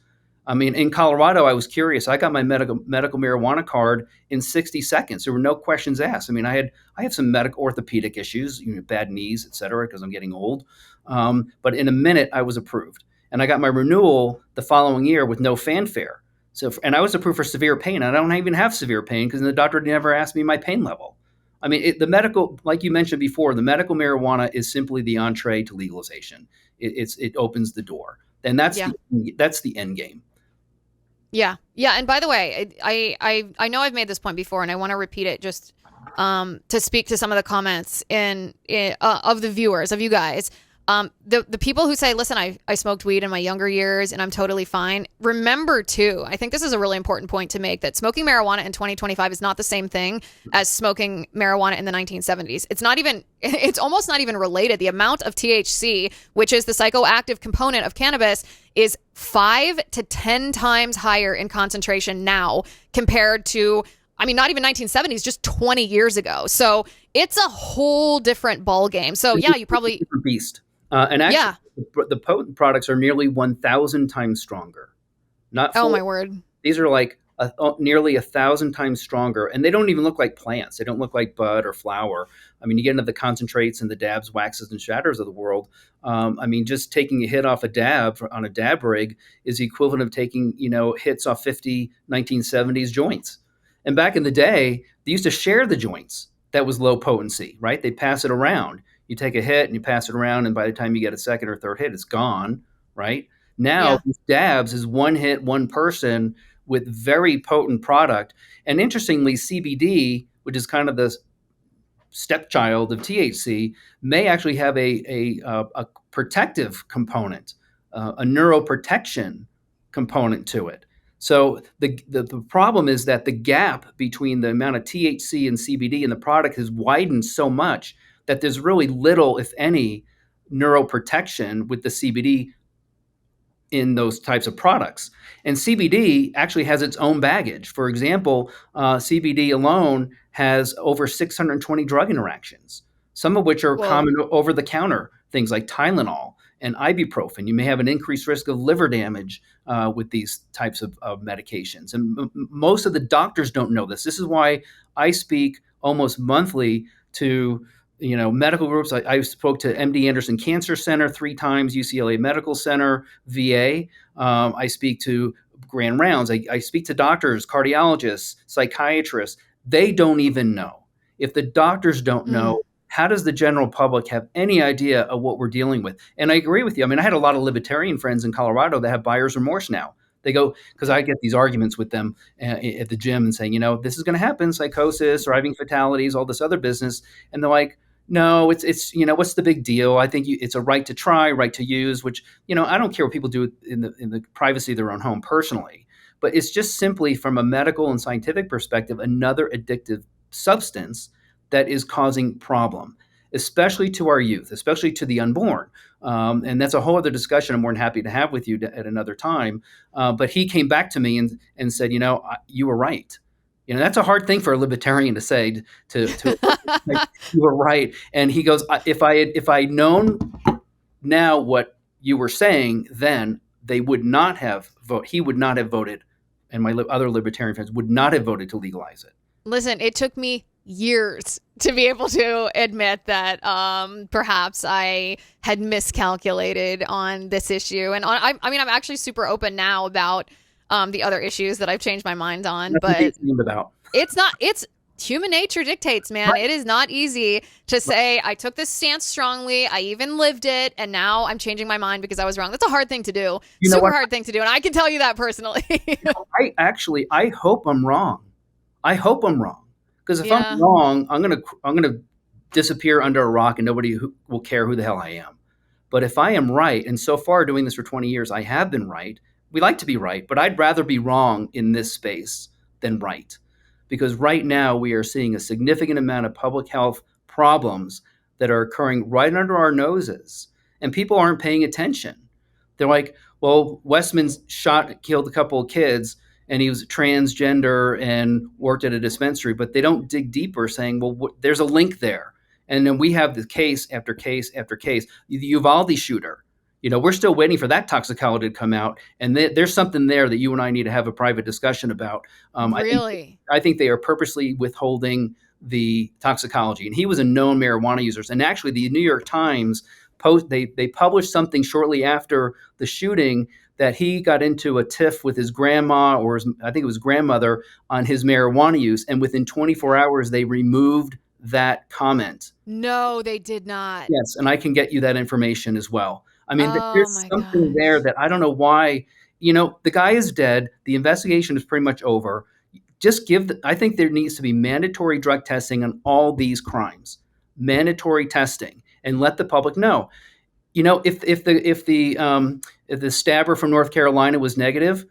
I mean, in Colorado, I was curious. I got my medical marijuana card in 60 seconds. There were no questions asked. I mean, I have some medical orthopedic issues, bad knees, et cetera, because I'm getting old. But in a minute, I was approved. And I got my renewal the following year with no fanfare. And I was approved for severe pain. I don't even have severe pain because the doctor never asked me my pain level. I mean, the medical, like you mentioned before, the medical marijuana is simply the entree to legalization. It opens the door, and that's Yeah. the end game. Yeah. Yeah. And by the way, I know I've made this point before, and I want to repeat it just to speak to some of the comments of the viewers, of you guys. The people who say, "Listen, I smoked weed in my younger years and I'm totally fine." Remember too, I think this is a really important point to make, that smoking marijuana in 2025 is not the same thing as smoking marijuana in the 1970s. It's almost not even related. The amount of THC, which is the psychoactive component of cannabis, is 5 to 10 times higher in concentration now compared to, not even 1970s, just 20 years ago. So it's a whole different ball game. So yeah, you probably beast. And actually, the potent products are nearly 1,000 times stronger. Not oh my word. These are like nearly 1,000 times stronger, and they don't even look like plants. They don't look like bud or flower. I mean, you get into the concentrates and the dabs, waxes, and shatters of the world. Just taking a hit off a dab on a dab rig is the equivalent of taking hits off 50 1970s joints. And back in the day, they used to share the joints. That was low potency, right? They pass it around. You take a hit and you pass it around, and by the time you get a second or third hit, it's gone, right? Now, dabs is one hit, one person with very potent product. And interestingly, CBD, which is kind of the stepchild of THC, may actually have a protective component, a neuroprotection component to it. So the problem is that the gap between the amount of THC and CBD in the product has widened so much that there's really little, if any, neuroprotection with the CBD in those types of products. And CBD actually has its own baggage. For example, CBD alone has over 620 drug interactions, some of which are Whoa. common over-the-counter things like Tylenol and ibuprofen. You may have an increased risk of liver damage with these types of medications. And most of the doctors don't know this. This is why I speak almost monthly to medical groups. I spoke to MD Anderson Cancer Center 3 times, UCLA Medical Center, VA. I speak to grand rounds. I speak to doctors, cardiologists, psychiatrists. They don't even know. If the doctors don't know, how does the general public have any idea of what we're dealing with? And I agree with you. I mean, I had a lot of libertarian friends in Colorado that have buyer's remorse now. They go, because I get these arguments with them at the gym and saying, this is going to happen, psychosis, driving fatalities, all this other business. And they're like, no, it's what's the big deal? I think it's a right to try, right to use, which, I don't care what people do in the privacy of their own home personally. But it's just simply from a medical and scientific perspective, another addictive substance that is causing problem, especially to our youth, especially to the unborn. And that's a whole other discussion I'm more than happy to have with you at another time. But he came back to me and said, you were right. That's a hard thing for a libertarian to say, to like, you were right. And he goes, if I'd known now what you were saying, then they would not have voted. He would not have voted. And my other libertarian friends would not have voted to legalize it. Listen, it took me years to be able to admit that perhaps I had miscalculated on this issue. And I'm actually super open now about the other issues that I've changed my mind on. Nothing But it's human nature dictates, man. Right. It is not easy to say, I took this stance strongly, I even lived it, and now I'm changing my mind because I was wrong. That's a hard thing to do. Super hard thing to do. And I can tell you that personally. I hope I'm wrong. I hope I'm wrong. Because if I'm wrong, I'm gonna disappear under a rock and nobody will care who the hell I am. But if I am right, and so far doing this for 20 years, I have been right. We like to be right, but I'd rather be wrong in this space than right. Because right now we are seeing a significant amount of public health problems that are occurring right under our noses, and people aren't paying attention. They're like, well, Westman's killed a couple of kids, and he was transgender and worked at a dispensary, but they don't dig deeper saying, well, there's a link there. And then we have the case after case after case. The Uvalde shooter, we're still waiting for that toxicology to come out. And there's something there that you and I need to have a private discussion about. Really? I think they are purposely withholding the toxicology. And he was a known marijuana user. And actually, the New York Times, they published something shortly after the shooting that he got into a tiff with his grandma, or I think it was grandmother, on his marijuana use. And within 24 hours, they removed that comment. No, they did not. Yes, and I can get you that information as well. I mean, there's something there that I don't know why. The guy is dead. The investigation is pretty much over. Just I think there needs to be mandatory drug testing on all these crimes. Mandatory testing, and let the public know. If the stabber from North Carolina was negative,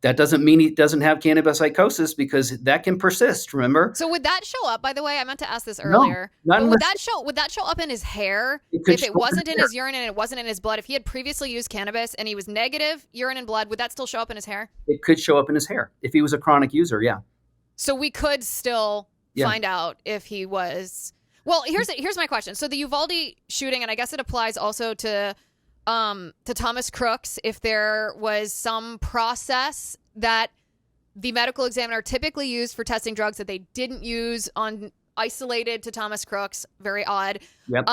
that doesn't mean he doesn't have cannabis psychosis, because that can persist. Remember? So would that show up? By the way, I meant to ask this earlier. No, would that show up in his hair if it wasn't in his urine and it wasn't in his blood? If he had previously used cannabis and he was negative urine and blood, would that still show up in his hair? It could show up in his hair if he was a chronic user. Yeah. So we could still find out if he was. Well, here's my question. So the Uvalde shooting, and I guess it applies also to Thomas Crooks, if there was some process that the medical examiner typically used for testing drugs that they didn't use on isolated to Thomas Crooks, very odd. Yep.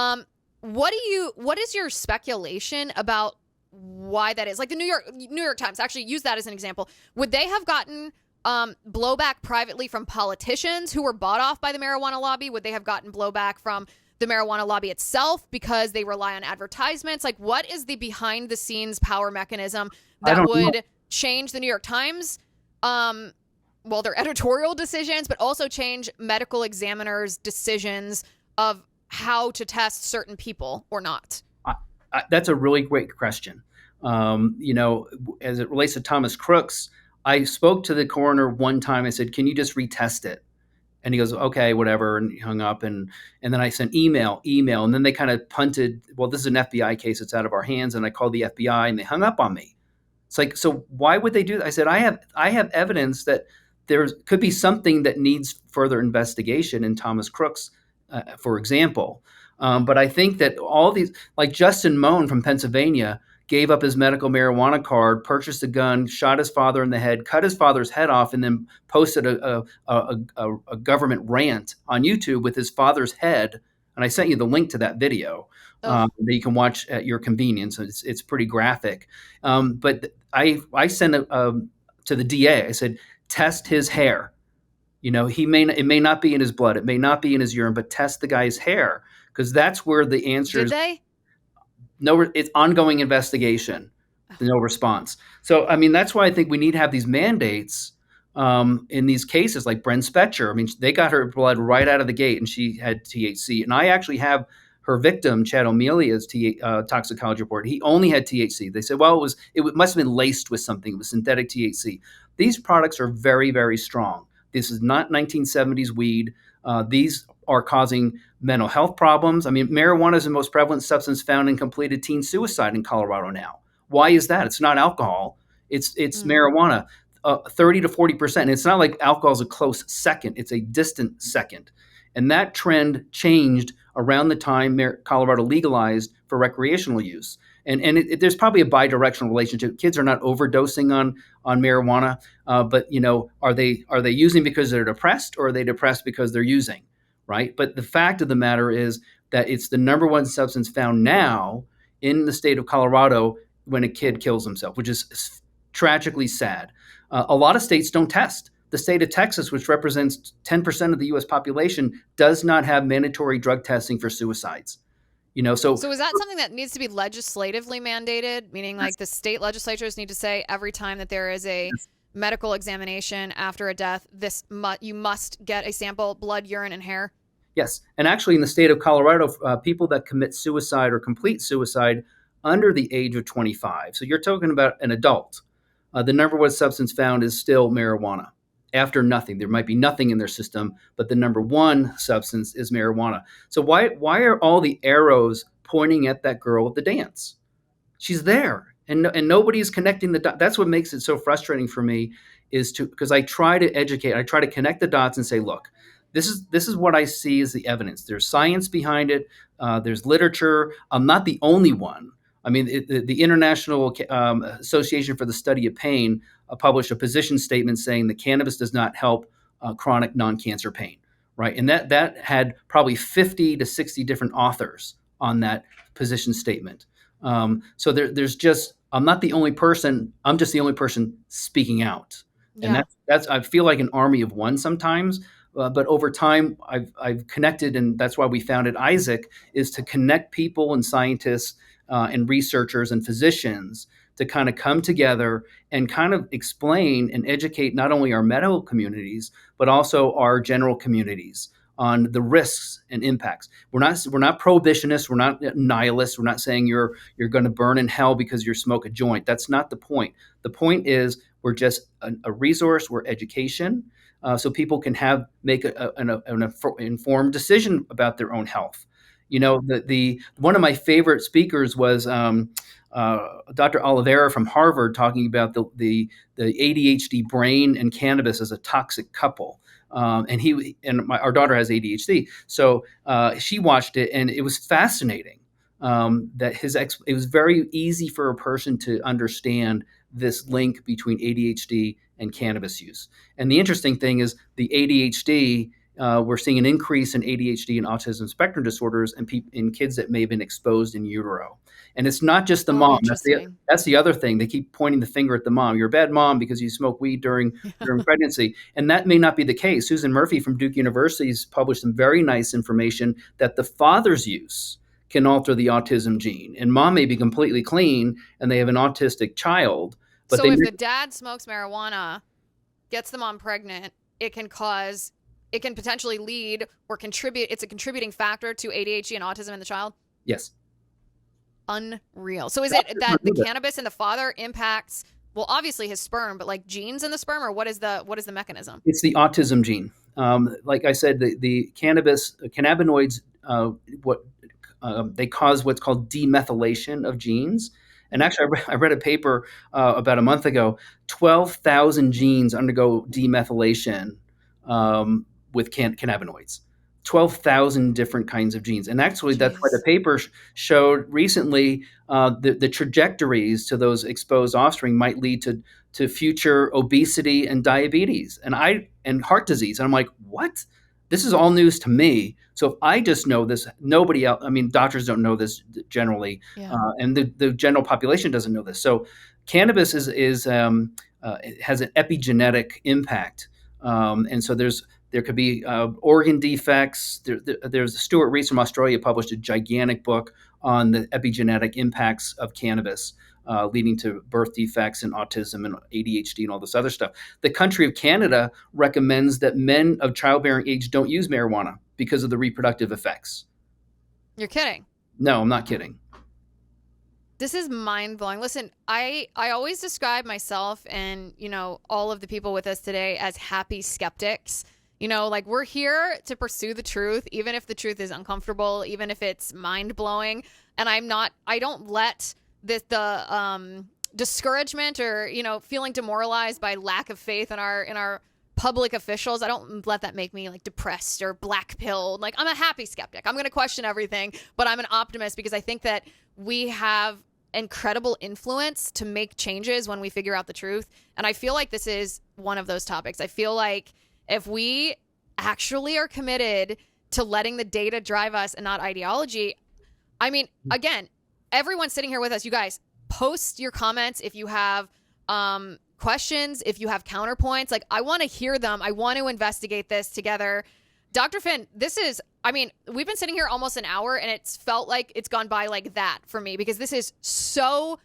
What is your speculation about why that is? Like the New York Times actually used that as an example. Would they have gotten blowback privately from politicians who were bought off by the marijuana lobby? Would they have gotten blowback from the marijuana lobby itself because they rely on advertisements? Like, what is the behind the scenes power mechanism that would change the New York Times, their editorial decisions, but also change medical examiners' decisions of how to test certain people or not? That's a really great question. As it relates to Thomas Crooks, I spoke to the coroner one time. I said, "Can you just retest it?" And he goes, "Okay, whatever," and he hung up. And then I sent email, and then they kind of punted. Well, this is an FBI case; it's out of our hands. And I called the FBI, and they hung up on me. It's like, so why would they do that? I said, I have evidence that there could be something that needs further investigation in Thomas Crooks, for example. But I think that all these, like Justin Moan from Pennsylvania, gave up his medical marijuana card, purchased a gun, shot his father in the head, cut his father's head off, and then posted a government rant on YouTube with his father's head. And I sent you the link to that video that you can watch at your convenience. It's pretty graphic. But I sent to the DA. I said, test his hair. It may not be in his blood, it may not be in his urine, but test the guy's hair, because that's where the answer is. Did they? No, it's ongoing investigation. No response. So, I mean, that's why I think we need to have these mandates in these cases, like Bren Spetcher. I mean, they got her blood right out of the gate, and she had THC. And I actually have her victim, Chad O'Melia's toxicology report. He only had THC. They said, well, it must have been laced with something. It was synthetic THC. These products are very, very strong. This is not 1970s weed. These are causing mental health problems. I mean, marijuana is the most prevalent substance found in completed teen suicide in Colorado now. Why is that? It's not alcohol. It's marijuana, 30 to 40%. And it's not like alcohol is a close second. It's a distant second. And that trend changed around the time Colorado legalized for recreational use. And there's probably a bidirectional relationship. Kids are not overdosing on marijuana, but are they using because they're depressed, or are they depressed because they're using, right? But the fact of the matter is that it's the number one substance found now in the state of Colorado when a kid kills himself, which is tragically sad. A lot of states don't test. The state of Texas, which represents 10% of the U.S. population, does not have mandatory drug testing for suicides. So is that something that needs to be legislatively mandated? Meaning, like, the state legislatures need to say every time that there is a medical examination after a death, you must get a sample, blood, urine, and hair? Yes. And actually, in the state of Colorado, people that commit suicide or complete suicide under the age of 25, so you're talking about an adult, the number one substance found is still marijuana. After nothing, there might be nothing in their system, but the number one substance is marijuana. So why are all the arrows pointing at that girl at the dance? She's there, and nobody's connecting the dots. That's what makes it so frustrating for me, because I try to educate, I try to connect the dots and say, look, this is what I see as the evidence. There's science behind it. There's literature. I'm not the only one. I mean, the International Association for the Study of Pain published a position statement saying that cannabis does not help chronic non-cancer pain, right? And that had probably 50 to 60 different authors on that position statement. So there's just, I'm not the only person. I'm just the only person speaking out, and that's I feel like an army of one sometimes. But over time, I've connected, and that's why we founded Isaac, is to connect people and scientists and researchers and physicians to kind of come together and kind of explain and educate not only our medical communities, but also our general communities on the risks and impacts. We're not prohibitionists. We're not nihilists. We're not saying you're going to burn in hell because you smoke a joint. That's not the point. The point is we're just a resource. We're education, so people can make an informed decision about their own health. The one of my favorite speakers was Dr. Oliveira from Harvard, talking about the ADHD brain and cannabis as a toxic couple. Our daughter has ADHD, so she watched it, and it was fascinating. It was very easy for a person to understand this link between ADHD and cannabis use. And the interesting thing is the ADHD. We're seeing an increase in ADHD and autism spectrum disorders in kids that may have been exposed in utero. And it's not just the mom. That's the other thing. They keep pointing the finger at the mom. You're a bad mom because you smoke weed during pregnancy. And that may not be the case. Susan Murphy from Duke University has published some very nice information that the father's use can alter the autism gene. And mom may be completely clean and they have an autistic child. But so if the dad smokes marijuana, gets the mom pregnant, it can potentially lead or contribute. It's a contributing factor to ADHD and autism in the child? Yes. unreal. So is it Doctors that don't the know this. cannabis in the father impacts, well, obviously his sperm, but like genes in the sperm, or what is the mechanism? It's the autism gene. Like I said, the cannabinoids, what they cause what's called demethylation of genes. And Mhm. actually, I read a paper about a month ago. 12,000 genes undergo demethylation um, with cannabinoids. 12,000 different kinds of genes, and actually, that's why the Jeez. paper showed recently the trajectories to those exposed offspring might lead to future obesity and diabetes and heart disease. And I'm like, what? This is all news to me. So if I just know this, nobody else. I mean, doctors don't know this generally, Yeah. and the general population doesn't know this. So cannabis it has an epigenetic impact, and so there could be organ defects. There's Stuart Rees from Australia published a gigantic book on the epigenetic impacts of cannabis, leading to birth defects and autism and ADHD and all this other stuff. The country of Canada recommends that men of childbearing age don't use marijuana because of the reproductive effects. You're kidding. No, I'm not kidding. This is mind blowing. Listen, I always describe myself and, all of the people with us today as happy skeptics. Like we're here to pursue the truth, even if the truth is uncomfortable, even if it's mind blowing. And I don't let the discouragement or, feeling demoralized by lack of faith in our public officials. I don't let that make me like depressed or black pilled. Like I'm a happy skeptic. I'm going to question everything, but I'm an optimist because I think that we have incredible influence to make changes when we figure out the truth. And I feel like this is one of those topics. I feel like if we actually are committed to letting the data drive us and not ideology, I mean, again, everyone sitting here with us, you guys, post your comments if you have questions, if you have counterpoints. Like, I want to hear them. I want to investigate this together. Dr. Finn, we've been sitting here almost an hour and it's felt like it's gone by like that for me because this is so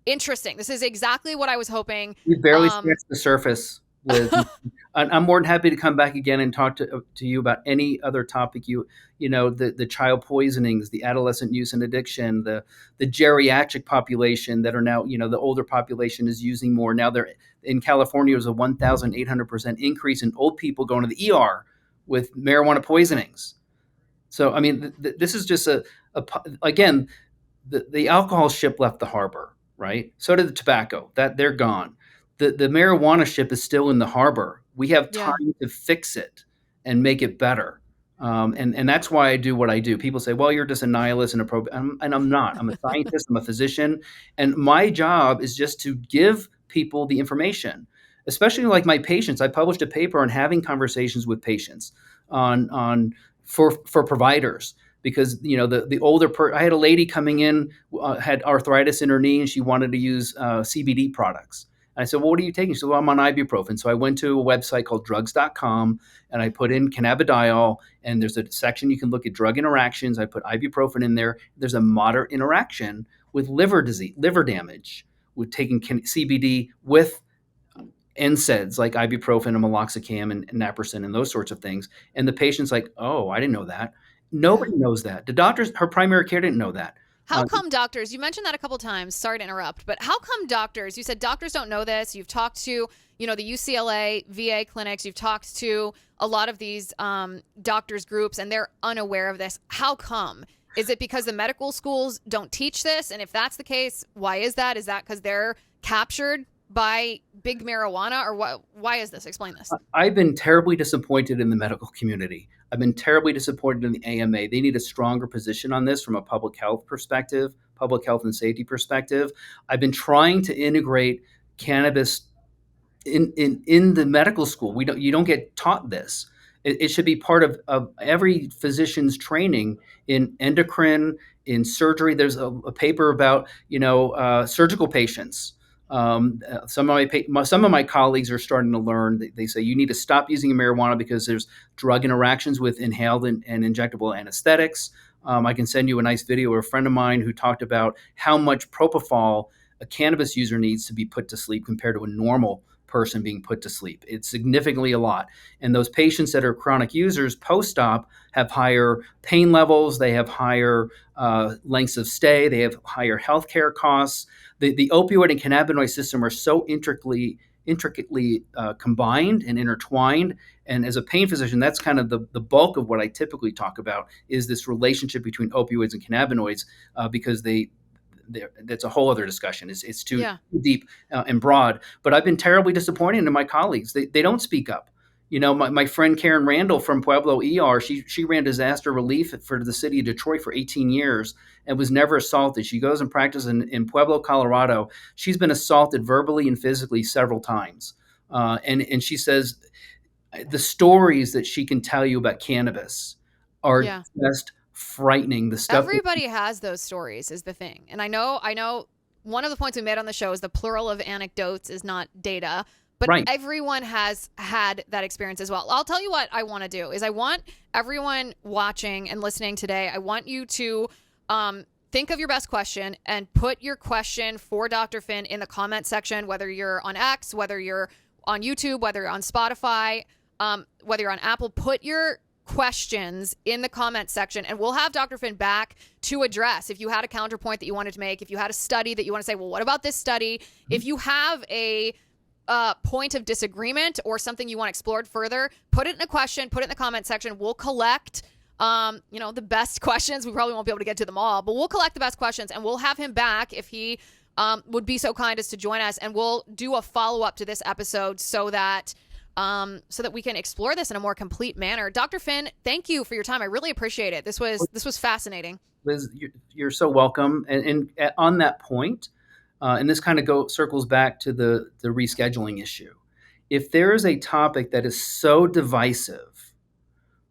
interesting. This is exactly what I was hoping. You barely scratched the surface, Liz. I'm more than happy to come back again and talk to you about any other topic. The child poisonings, the adolescent use and addiction, the geriatric population that are now, the older population is using more. Now they're in California, there's a 1,800% increase in old people going to the ER with marijuana poisonings. So, I mean, this is just again, the alcohol ship left the harbor, right? So did the tobacco. That they're gone. The marijuana ship is still in the harbor. We have Yeah. time to fix it and make it better. And that's why I do what I do. People say, well, you're just a nihilist and I'm not. I'm a scientist, I'm a physician. And my job is just to give people the information, especially like my patients. I published a paper on having conversations with patients for providers because the older I had a lady coming in had arthritis in her knee and she wanted to use CBD products. And I said, well, what are you taking? She said, well, I'm on ibuprofen. So I went to a website called drugs.com and I put in cannabidiol and there's a section you can look at drug interactions. I put ibuprofen in there. There's a moderate interaction with liver disease, liver damage with taking CBD with NSAIDs like ibuprofen and meloxicam and naproxen and those sorts of things. And the patient's like, oh, I didn't know that. Yeah. Nobody knows that. The doctors, her primary care didn't know that. How come doctors, you mentioned that a couple times, sorry to interrupt, but how come doctors, you said doctors don't know this, you've talked to, the UCLA, VA clinics, you've talked to a lot of these doctors groups and they're unaware of this. How come? Is it because the medical schools don't teach this? And if that's the case, why is that? Is that because they're captured by big marijuana or what? Why is this? Explain this. I've been terribly disappointed in the medical community. I've been terribly disappointed in the AMA. They need a stronger position on this from a public health perspective, public health and safety perspective. I've been trying to integrate cannabis in the medical school. You don't get taught this. It should be part of every physician's training in endocrine, in surgery. There's a paper about surgical patients. Some of my colleagues are starting to learn. They say you need to stop using marijuana because there's drug interactions with inhaled and injectable anesthetics. I can send you a nice video of a friend of mine who talked about how much propofol a cannabis user needs to be put to sleep compared to a normal person being put to sleep. It's significantly a lot. And those patients that are chronic users post-op have higher pain levels, they have higher lengths of stay, they have higher healthcare costs. The opioid and cannabinoid system are so intricately combined and intertwined. And as a pain physician, that's kind of the bulk of what I typically talk about is this relationship between opioids and cannabinoids because that's a whole other discussion. It's too deep and broad. But I've been terribly disappointed in my colleagues. They don't speak up. You know, my friend Karen Randall from Pueblo ER, she ran disaster relief for the city of Detroit for 18 years and was never assaulted. She goes and practices in Pueblo, Colorado. She's been assaulted verbally and physically several times. And she says the stories that she can tell you about cannabis are just frightening. The stuff everybody has those stories is the thing. And I know one of the points we made on the show is the plural of anecdotes is not data, but everyone has had that experience as well. I'll tell you what I want to do is I want everyone watching and listening today, I want you to think of your best question and put your question for Dr. Finn in the comment section, whether you're on X, whether you're on YouTube, whether you're on Spotify, whether you're on Apple, put your questions in the comment section and we'll have Dr. Finn back to address. If you had a counterpoint that you wanted to make, if you had a study that you want to say, well, what about this study? If you have a point of disagreement or something you want explored further, put it in a question, put it in the comment section. We'll collect, the best questions. We probably won't be able to get to them all, but we'll collect the best questions and we'll have him back if he would be so kind as to join us, and we'll do a follow-up to this episode so that we can explore this in a more complete manner. Dr. Finn, thank you for your time. I really appreciate it. This was fascinating. Liz, you're so welcome. And on that point, and this kind of circles back to the rescheduling issue. If there is a topic that is so divisive,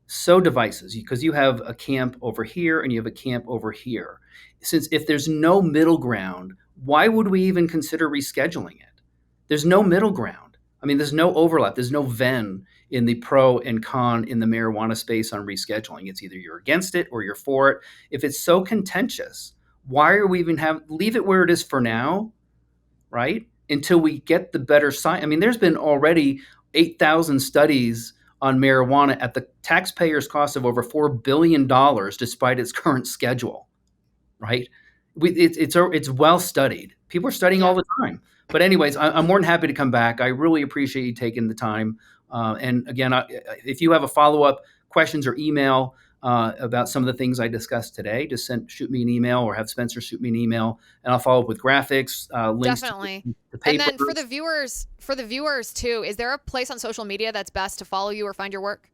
because you have a camp over here and you have a camp over here, since if there's no middle ground, why would we even consider rescheduling it? There's no middle ground. I mean, there's no overlap. There's no Venn in the pro and con in the marijuana space on rescheduling. It's either you're against it or you're for it. If it's so contentious, why are we even leave it where it is for now, right? Until we get the better science. I mean, there's been already 8,000 studies on marijuana at the taxpayers' cost of over $4 billion, despite its current schedule, right? It's well studied. People are studying all the time. But anyways, I'm more than happy to come back. I really appreciate you taking the time. And again, if you have a follow-up questions or email about some of the things I discussed today, just shoot me an email or have Spencer shoot me an email, and I'll follow up with graphics, links Definitely. to papers. And then for the viewers too, is there a place on social media that's best to follow you or find your work?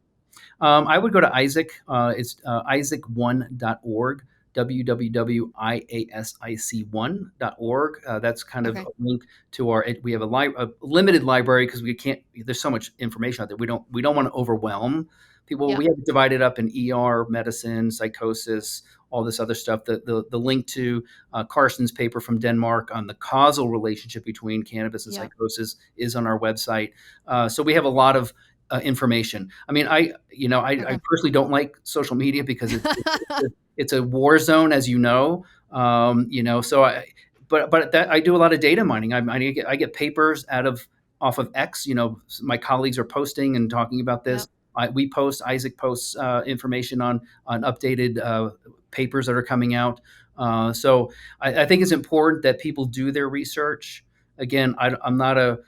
I would go to Isaac. It's isaac1.org. www.iasic1.org. That's kind of a link to we have a limited library because there's so much information out there. We don't want to overwhelm people. We have it divided up in ER, medicine, psychosis, all this other stuff. The link to Carson's paper from Denmark on the causal relationship between cannabis and psychosis is on our website. So we have a lot of information. I mean, I personally don't like social media because it's a war zone, as you know. So I do a lot of data mining. I get papers off of X. My colleagues are posting and talking about this. Isaac posts information on updated papers that are coming out. So I think it's important that people do their research. Again, I'm not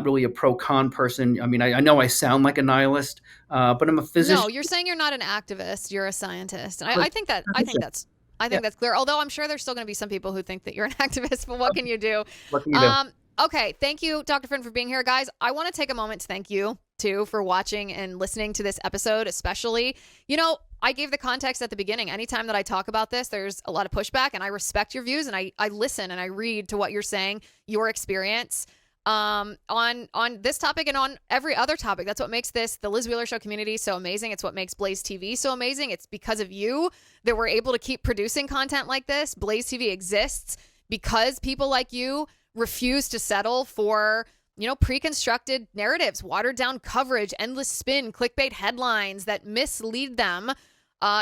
really a pro-con person. I mean, I know I sound like a nihilist, but I'm a physician. No, you're saying you're not an activist. You're a scientist, and I think that's clear. Although I'm sure there's still going to be some people who think that you're an activist. But what can you do? What can you do? Okay, thank you, Dr. Finn, for being here, guys. I want to take a moment to thank you too for watching and listening to this episode, especially. I gave the context at the beginning. Anytime that I talk about this, there's a lot of pushback, and I respect your views, and I listen and I read to what you're saying, your experience. On this topic and on every other topic. That's what makes the Liz Wheeler Show community so amazing. It's what makes Blaze TV so amazing. It's because of you that we're able to keep producing content like this. Blaze TV exists because people like you refuse to settle for, pre-constructed narratives, watered down coverage, endless spin, clickbait headlines that mislead them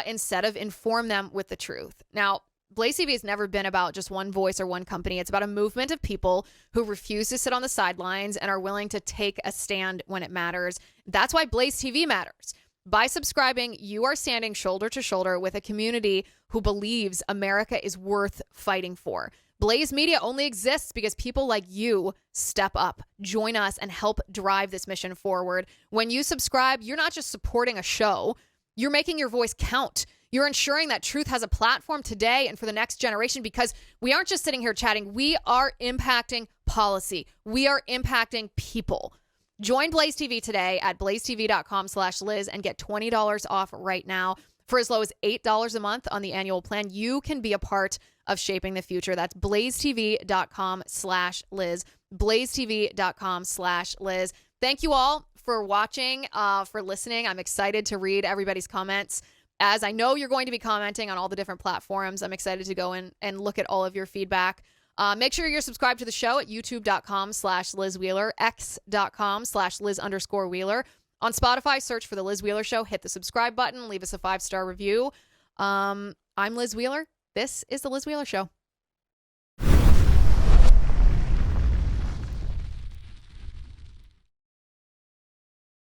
instead of inform them with the truth. Now, Blaze TV has never been about just one voice or one company. It's about a movement of people who refuse to sit on the sidelines and are willing to take a stand when it matters. That's why Blaze TV matters. By subscribing, you are standing shoulder to shoulder with a community who believes America is worth fighting for. Blaze Media only exists because people like you step up, join us, and help drive this mission forward. When you subscribe, you're not just supporting a show, you're making your voice count. You're ensuring that truth has a platform today and for the next generation, because we aren't just sitting here chatting. We are impacting policy. We are impacting people. Join Blaze TV today at blazetv.com/Liz and get $20 off right now. For as low as $8 a month on the annual plan, you can be a part of shaping the future. That's blazetv.com/Liz. blazetv.com/Liz. Thank you all for watching, for listening. I'm excited to read everybody's comments. As I know you're going to be commenting on all the different platforms, I'm excited to go in and look at all of your feedback. Make sure you're subscribed to the show at youtube.com/Liz Wheeler, x.com/Liz_Wheeler. On Spotify, search for The Liz Wheeler Show. Hit the subscribe button. Leave us a 5-star review. I'm Liz Wheeler. This is The Liz Wheeler Show.